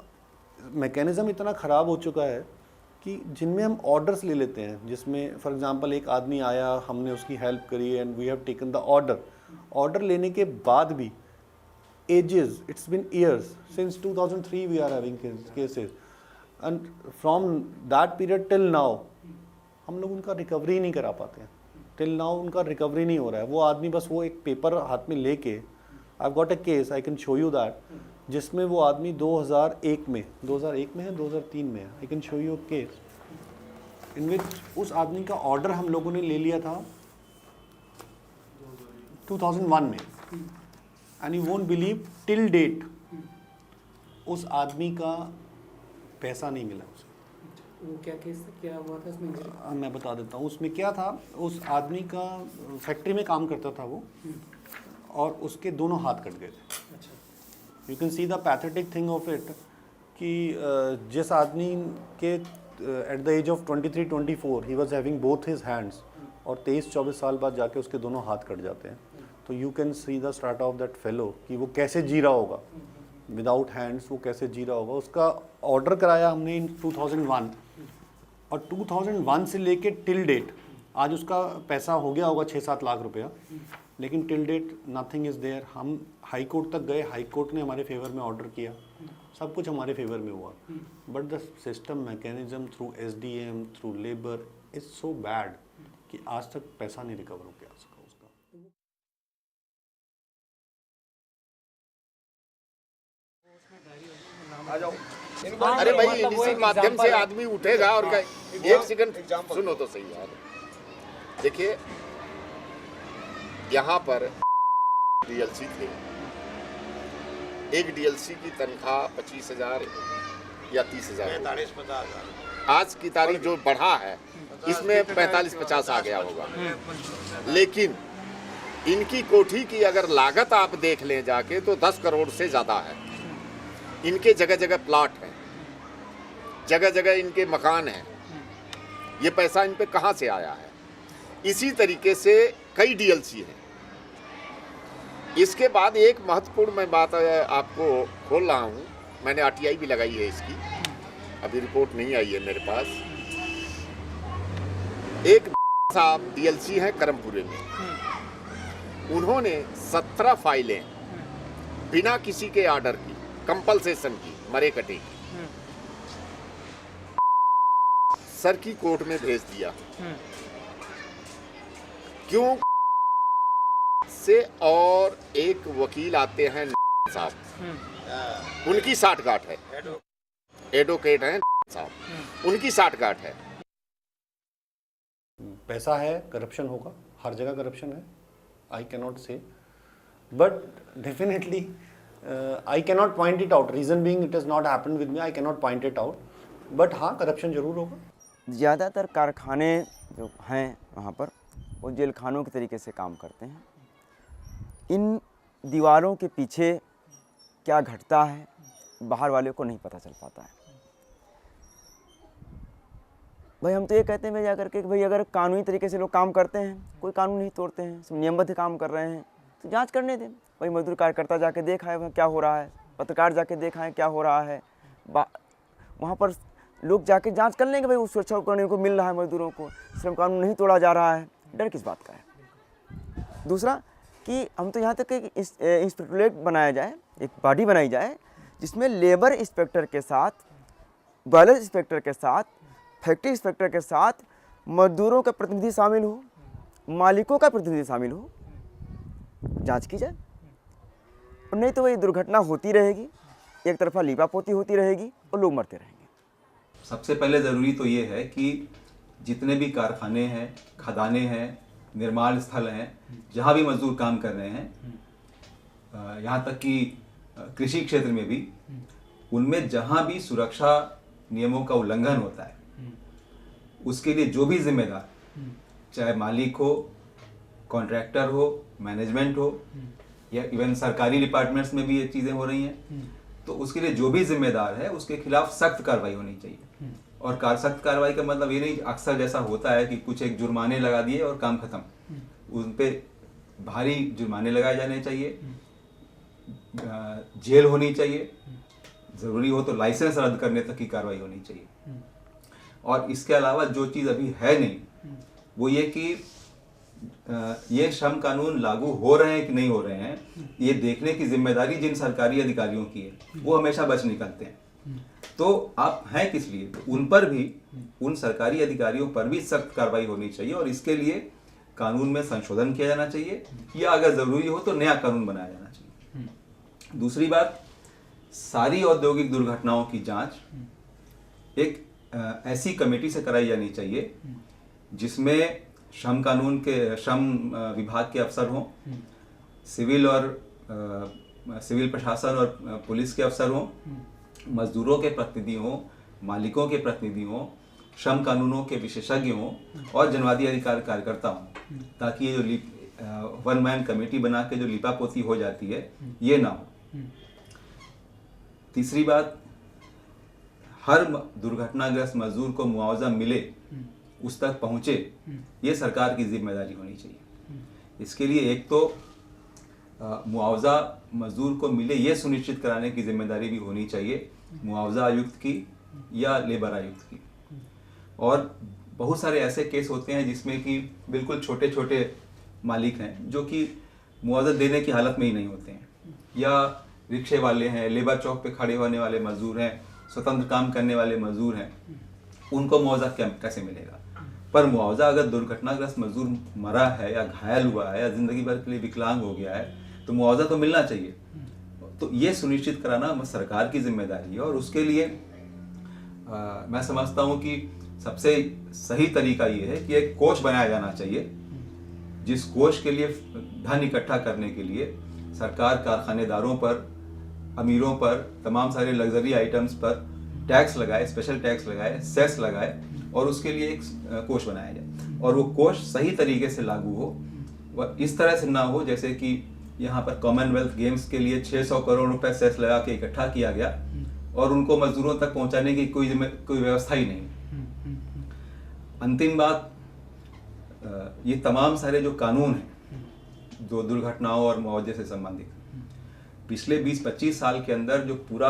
मैकेनिज्म इतना ख़राब हो चुका है कि जिनमें हम ऑर्डर्स ले लेते हैं, जिसमें फॉर एग्जांपल एक आदमी आया, हमने उसकी हेल्प करी and we have taken the order लेने के बाद भी ages, it's been years, since 2003 we are having cases and from that period till now हम लोग उनका रिकवरी नहीं करा पाते हैं। टिल नाउ उनका रिकवरी नहीं हो रहा है। वो आदमी बस वो एक पेपर हाथ में लेके, I got a case, I can show you that, जिसमें वो आदमी 2001 में है, 2003 में है, I can show you case in which उस आदमी का ऑर्डर हम लोगों ने ले लिया था 2001 में, and you won't believe till date उस आदमी का पैसा नहीं मिला उसे। वो क्या केस था, क्या हुआ था उसमें? मैं बता देता हूँ। उसमें क्या था, उस आदमी का फैक्ट्री में काम करता था वो, और उसके दोनों हाथ कट गए थे। You can see the pathetic thing of it कि जिस आदमी के at the age of 23-24 he was having both his hands, और 23-24 साल बाद जाके उसके दोनों हाथ कट जाते हैं। तो you can see the start of that fellow कि वो कैसे जी रहा होगा विदाउट हैंड्स, वो कैसे जी रहा होगा। उसका ऑर्डर कराया हमने इन 2001, और 2001 से लेके टिल डेट आज उसका पैसा हो गया होगा 6-7 लाख रुपया, लेकिन till date nothing is there. हम हाई कोर्ट तक गए, हाई कोर्ट ने हमारे फेवर में ऑर्डर किया, सब कुछ हमारे फेवर में हुआ, but the system mechanism through SDM, through labour is so bad कि आज तक पैसा नहीं रिकवर हो गया उसका। आ जाओ। अरे भाई इसी माध्यम से आदमी उठेगा और एक सेकंड सुनो तो सही यार। देखिए यहाँ पर DLC थे, एक DLC की तनख्वाह 25,000 या 30,000, आज की तारीख जो बढ़ा है इसमें 45-50 आ गया होगा। लेकिन इनकी कोठी की अगर लागत आप देख लें जाके तो 10 करोड़ से ज़्यादा है। इनके जगह जगह प्लॉट हैं, जगह जगह इनके मकान हैं। ये पैसा इन पे कहाँ से आया है? इसी तरीके से कई DLC हैं। इसके बाद एक महत्वपूर्ण मैं बात आपको खोल रहा हूँ, मैंने RTI भी लगाई है इसकी, अभी रिपोर्ट नहीं आई है मेरे पास। एक साहब DLC हैं करमपुरे में, उन्होंने 17 फाइलें बिना किसी के ऑर्डर की, कंपल्सेशन की, मरे कटे की, सर की कोर्ट में भेज दिया। क्यों से और एक वकील आते हैं साहब, उनकी साठगांठ है, एडवोकेट हैं साहब, उनकी साठगांठ है। पैसा है, करप्शन होगा, हर जगह करप्शन है, I can not say, but definitely I can not point it out, reason being it is not happened with me, I can not point it out, but हाँ करप्शन जरूर होगा। ज़्यादातर कारखाने जो हैं वहाँ पर वो जेल खानों के तरीके से काम करते हैं। इन दीवारों के पीछे क्या घटता है बाहर वाले को नहीं पता चल पाता है। भाई हम तो ये कहते हैं भाई जाकर के भाई अगर कानूनी तरीके से लोग काम करते हैं, कोई कानून नहीं तोड़ते हैं, सब नियमबद्ध काम कर रहे हैं, तो जांच करने दें। भाई मजदूर कार्यकर्ता जाके देखा है वहाँ क्या हो रहा है, पत्रकार जाके देखा है क्या हो रहा है, वहाँ पर लोग जाके जांच कर लेंगे भाई उस सुरक्षा उपकरण को मिल रहा है मजदूरों को, श्रम कानून नहीं तोड़ा जा रहा है, डर किस बात का है। दूसरा कि हम तो यहाँ तक कि इंस्पेक्टरेट बनाया जाए, एक बॉडी बनाई जाए जिसमें लेबर इंस्पेक्टर के साथ, बॉयलर इंस्पेक्टर के साथ, फैक्ट्री इंस्पेक्टर के साथ मजदूरों का प्रतिनिधि शामिल हो, मालिकों का प्रतिनिधि शामिल हो, जांच की जाए। और नहीं तो वही दुर्घटना होती रहेगी, एक तरफा लीपापोती होती रहेगी और लोग मरते रहेंगे। सबसे पहले ज़रूरी तो ये है कि जितने भी कारखाने हैं, खदाने हैं, निर्माण स्थल हैं, जहाँ भी मजदूर काम कर रहे हैं, यहाँ तक कि कृषि क्षेत्र में भी, उनमें जहाँ भी सुरक्षा नियमों का उल्लंघन होता है उसके लिए जो भी जिम्मेदार, चाहे मालिक हो, कॉन्ट्रैक्टर हो, मैनेजमेंट हो, या इवन सरकारी डिपार्टमेंट्स में भी ये चीज़ें हो रही हैं, तो उसके लिए जो भी जिम्मेदार है उसके खिलाफ सख्त कार्रवाई होनी चाहिए। और सख्त कार्रवाई का मतलब ये नहीं अक्सर जैसा होता है कि कुछ एक जुर्माने लगा दिए और काम खत्म, उन पे भारी जुर्माने लगाए जाने चाहिए, जेल होनी चाहिए, ज़रूरी हो तो लाइसेंस रद्द करने तक की कार्रवाई होनी चाहिए। और इसके अलावा जो चीज़ अभी है नहीं वो ये कि ये श्रम कानून लागू हो रहे हैं कि नहीं हो रहे हैं, ये देखने की जिम्मेदारी जिन सरकारी अधिकारियों की है, वो हमेशा बच निकलते हैं। तो आप हैं किस लिए, तो उन पर भी, उन सरकारी अधिकारियों पर भी सख्त कार्रवाई होनी चाहिए और इसके लिए कानून में संशोधन किया जाना चाहिए या अगर ज़रूरी हो तो नया कानून बनाया जाना चाहिए। दूसरी बात, सारी औद्योगिक दुर्घटनाओं की जांच एक ऐसी कमेटी से कराई जानी चाहिए जिसमें श्रम कानून के, श्रम विभाग के अफसर हों, सिविल प्रशासन और पुलिस के अफसर हों, मजदूरों के प्रतिनिधि हों, मालिकों के प्रतिनिधि हों, श्रम कानूनों के विशेषज्ञ हों और जनवादी अधिकार कार्यकर्ता हों, ताकि ये जो वन मैन कमेटी बना के जो लिपापोती हो जाती है ये ना हो। तीसरी बात, हर दुर्घटनाग्रस्त मजदूर को मुआवजा मिले, उस तक पहुँचे, ये सरकार की जिम्मेदारी होनी चाहिए। इसके लिए एक तो मुआवजा मजदूर को मिले ये सुनिश्चित कराने की जिम्मेदारी भी होनी चाहिए मुआवजा आयुक्त की या लेबर आयुक्त की। और बहुत सारे ऐसे केस होते हैं जिसमें कि बिल्कुल छोटे छोटे मालिक हैं जो कि मुआवजा देने की हालत में ही नहीं होते हैं, या रिक्शे वाले हैं, लेबर चौक पे खड़े होने वाले मजदूर हैं, स्वतंत्र काम करने वाले मजदूर हैं, उनको मुआवजा कैसे मिलेगा। पर मुआवजा अगर दुर्घटनाग्रस्त मजदूर मरा है या घायल हुआ है या ज़िंदगी भर के लिए विकलांग हो गया है तो मुआवजा तो मिलना चाहिए। तो ये सुनिश्चित कराना सरकार की जिम्मेदारी है और उसके लिए मैं समझता हूँ कि सबसे सही तरीका ये है कि एक कोष बनाया जाना चाहिए, जिस कोष के लिए धन इकट्ठा करने के लिए सरकार कारखानेदारों पर, अमीरों पर, तमाम सारे लग्जरी आइटम्स पर टैक्स लगाए, स्पेशल टैक्स लगाए, सेस लगाए और उसके लिए एक कोष बनाया जाए और वो कोष सही तरीके से लागू हो। वह इस तरह से ना हो जैसे कि यहाँ पर कॉमनवेल्थ गेम्स के लिए 600 करोड़ रुपए सेस लगा के इकट्ठा किया गया और उनको मजदूरों तक पहुँचाने की कोई व्यवस्था ही नहीं। अंतिम बात, ये तमाम सारे जो कानून हैं जो दुर्घटनाओं और मुआवजे से संबंधित। पिछले 20-25 साल के अंदर जो पूरा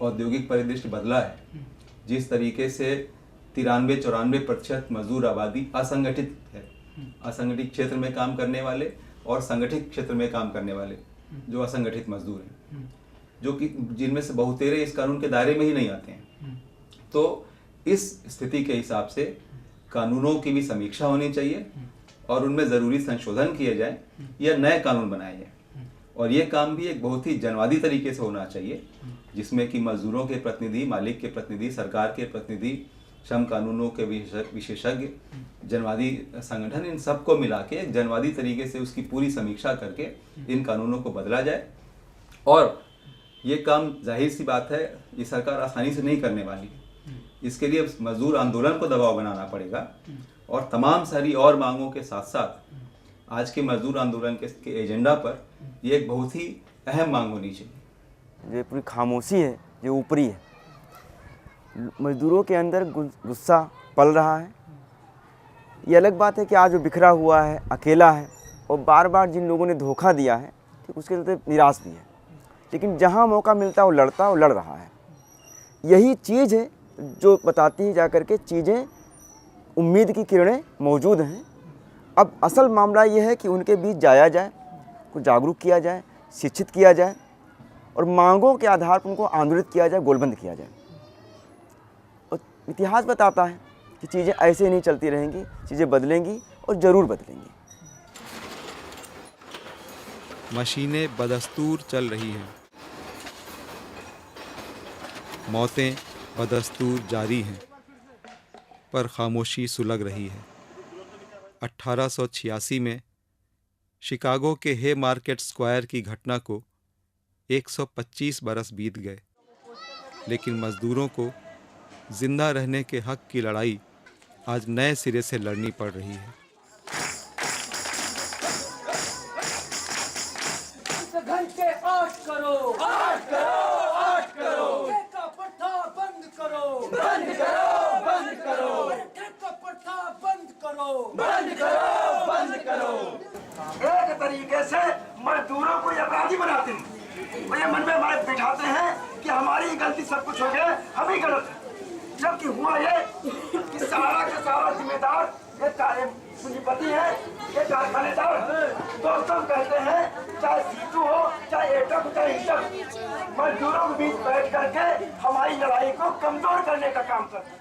औद्योगिक परिदृश्य बदला है, जिस तरीके से 93-94% मजदूर आबादी असंगठित है, असंगठित क्षेत्र में काम करने वाले और संगठित क्षेत्र में काम करने वाले जो असंगठित मजदूर हैं, जो कि जिनमें से बहुतेरे इस कानून के दायरे में ही नहीं आते हैं। तो इस स्थिति के हिसाब से कानूनों की भी समीक्षा होनी चाहिए और उनमें ज़रूरी संशोधन किए जाए या नए कानून बनाए जाए। और ये काम भी एक बहुत ही जनवादी तरीके से होना चाहिए, जिसमें कि मजदूरों के प्रतिनिधि, मालिक के प्रतिनिधि, सरकार के प्रतिनिधि, श्रम कानूनों के विशेषज्ञ, जनवादी संगठन, इन सबको मिला के एक जनवादी तरीके से उसकी पूरी समीक्षा करके इन कानूनों को बदला जाए। और ये काम जाहिर सी बात है ये सरकार आसानी से नहीं करने वाली। इसके लिए मजदूर आंदोलन को दबाव बनाना पड़ेगा और तमाम सारी और मांगों के साथ साथ आज के मजदूर आंदोलन के एजेंडा पर ये एक बहुत ही अहम मांग होनी चाहिए। ये पूरी खामोशी है, ये ऊपरी है। मजदूरों के अंदर गुस्सा पल रहा है। ये अलग बात है कि आज वो बिखरा हुआ है, अकेला है और बार बार जिन लोगों ने धोखा दिया है कि उसके चलते निराश भी है, लेकिन जहाँ मौका मिलता है वो लड़ता है, वो लड़ रहा है। यही चीज़ है जो बताती है जाकर के चीज़ें, उम्मीद की किरणें मौजूद हैं। अब असल मामला ये है कि उनके बीच जाया जाए, कुछ जागरूक किया जाए, शिक्षित किया जाए और मांगों के आधार पर उनको आंदोलित किया जाए, गोलबंद किया जाए। और इतिहास बताता है कि चीज़ें ऐसे नहीं चलती रहेंगी, चीज़ें बदलेंगी और ज़रूर बदलेंगी। मशीनें बदस्तूर चल रही हैं, मौतें बदस्तूर जारी हैं, पर खामोशी सुलग रही है। 1886 में शिकागो के हे मार्केट स्क्वायर की घटना को 125 बरस बीत गए, लेकिन मजदूरों को जिंदा रहने के हक की लड़ाई आज नए सिरे से लड़नी पड़ रही है। घंटे 8 करो, 8 करो, 8 करो, ठेका प्रथा बंद करो, बंद करो, बंद करो, ठेका प्रथा बंद करो, बंद करो, बंद करो। एक तरीके से मजदूरों को अपराधी बनाते हैं और ये मन में हमारे बिठाते हैं कि हमारी गलती, सब कुछ हो गया, हम ही गलत है। जबकि हुआ ये कि सारा का सारा जिम्मेदार ये पूंजीपति है, ये कारखानेदार। दोस्तों कहते हैं चाहे सीटू हो, चाहे एटक हो, चाहे हीटक, मजदूरों के बीच बैठ करके हमारी लड़ाई को कमजोर करने का काम करते हैं।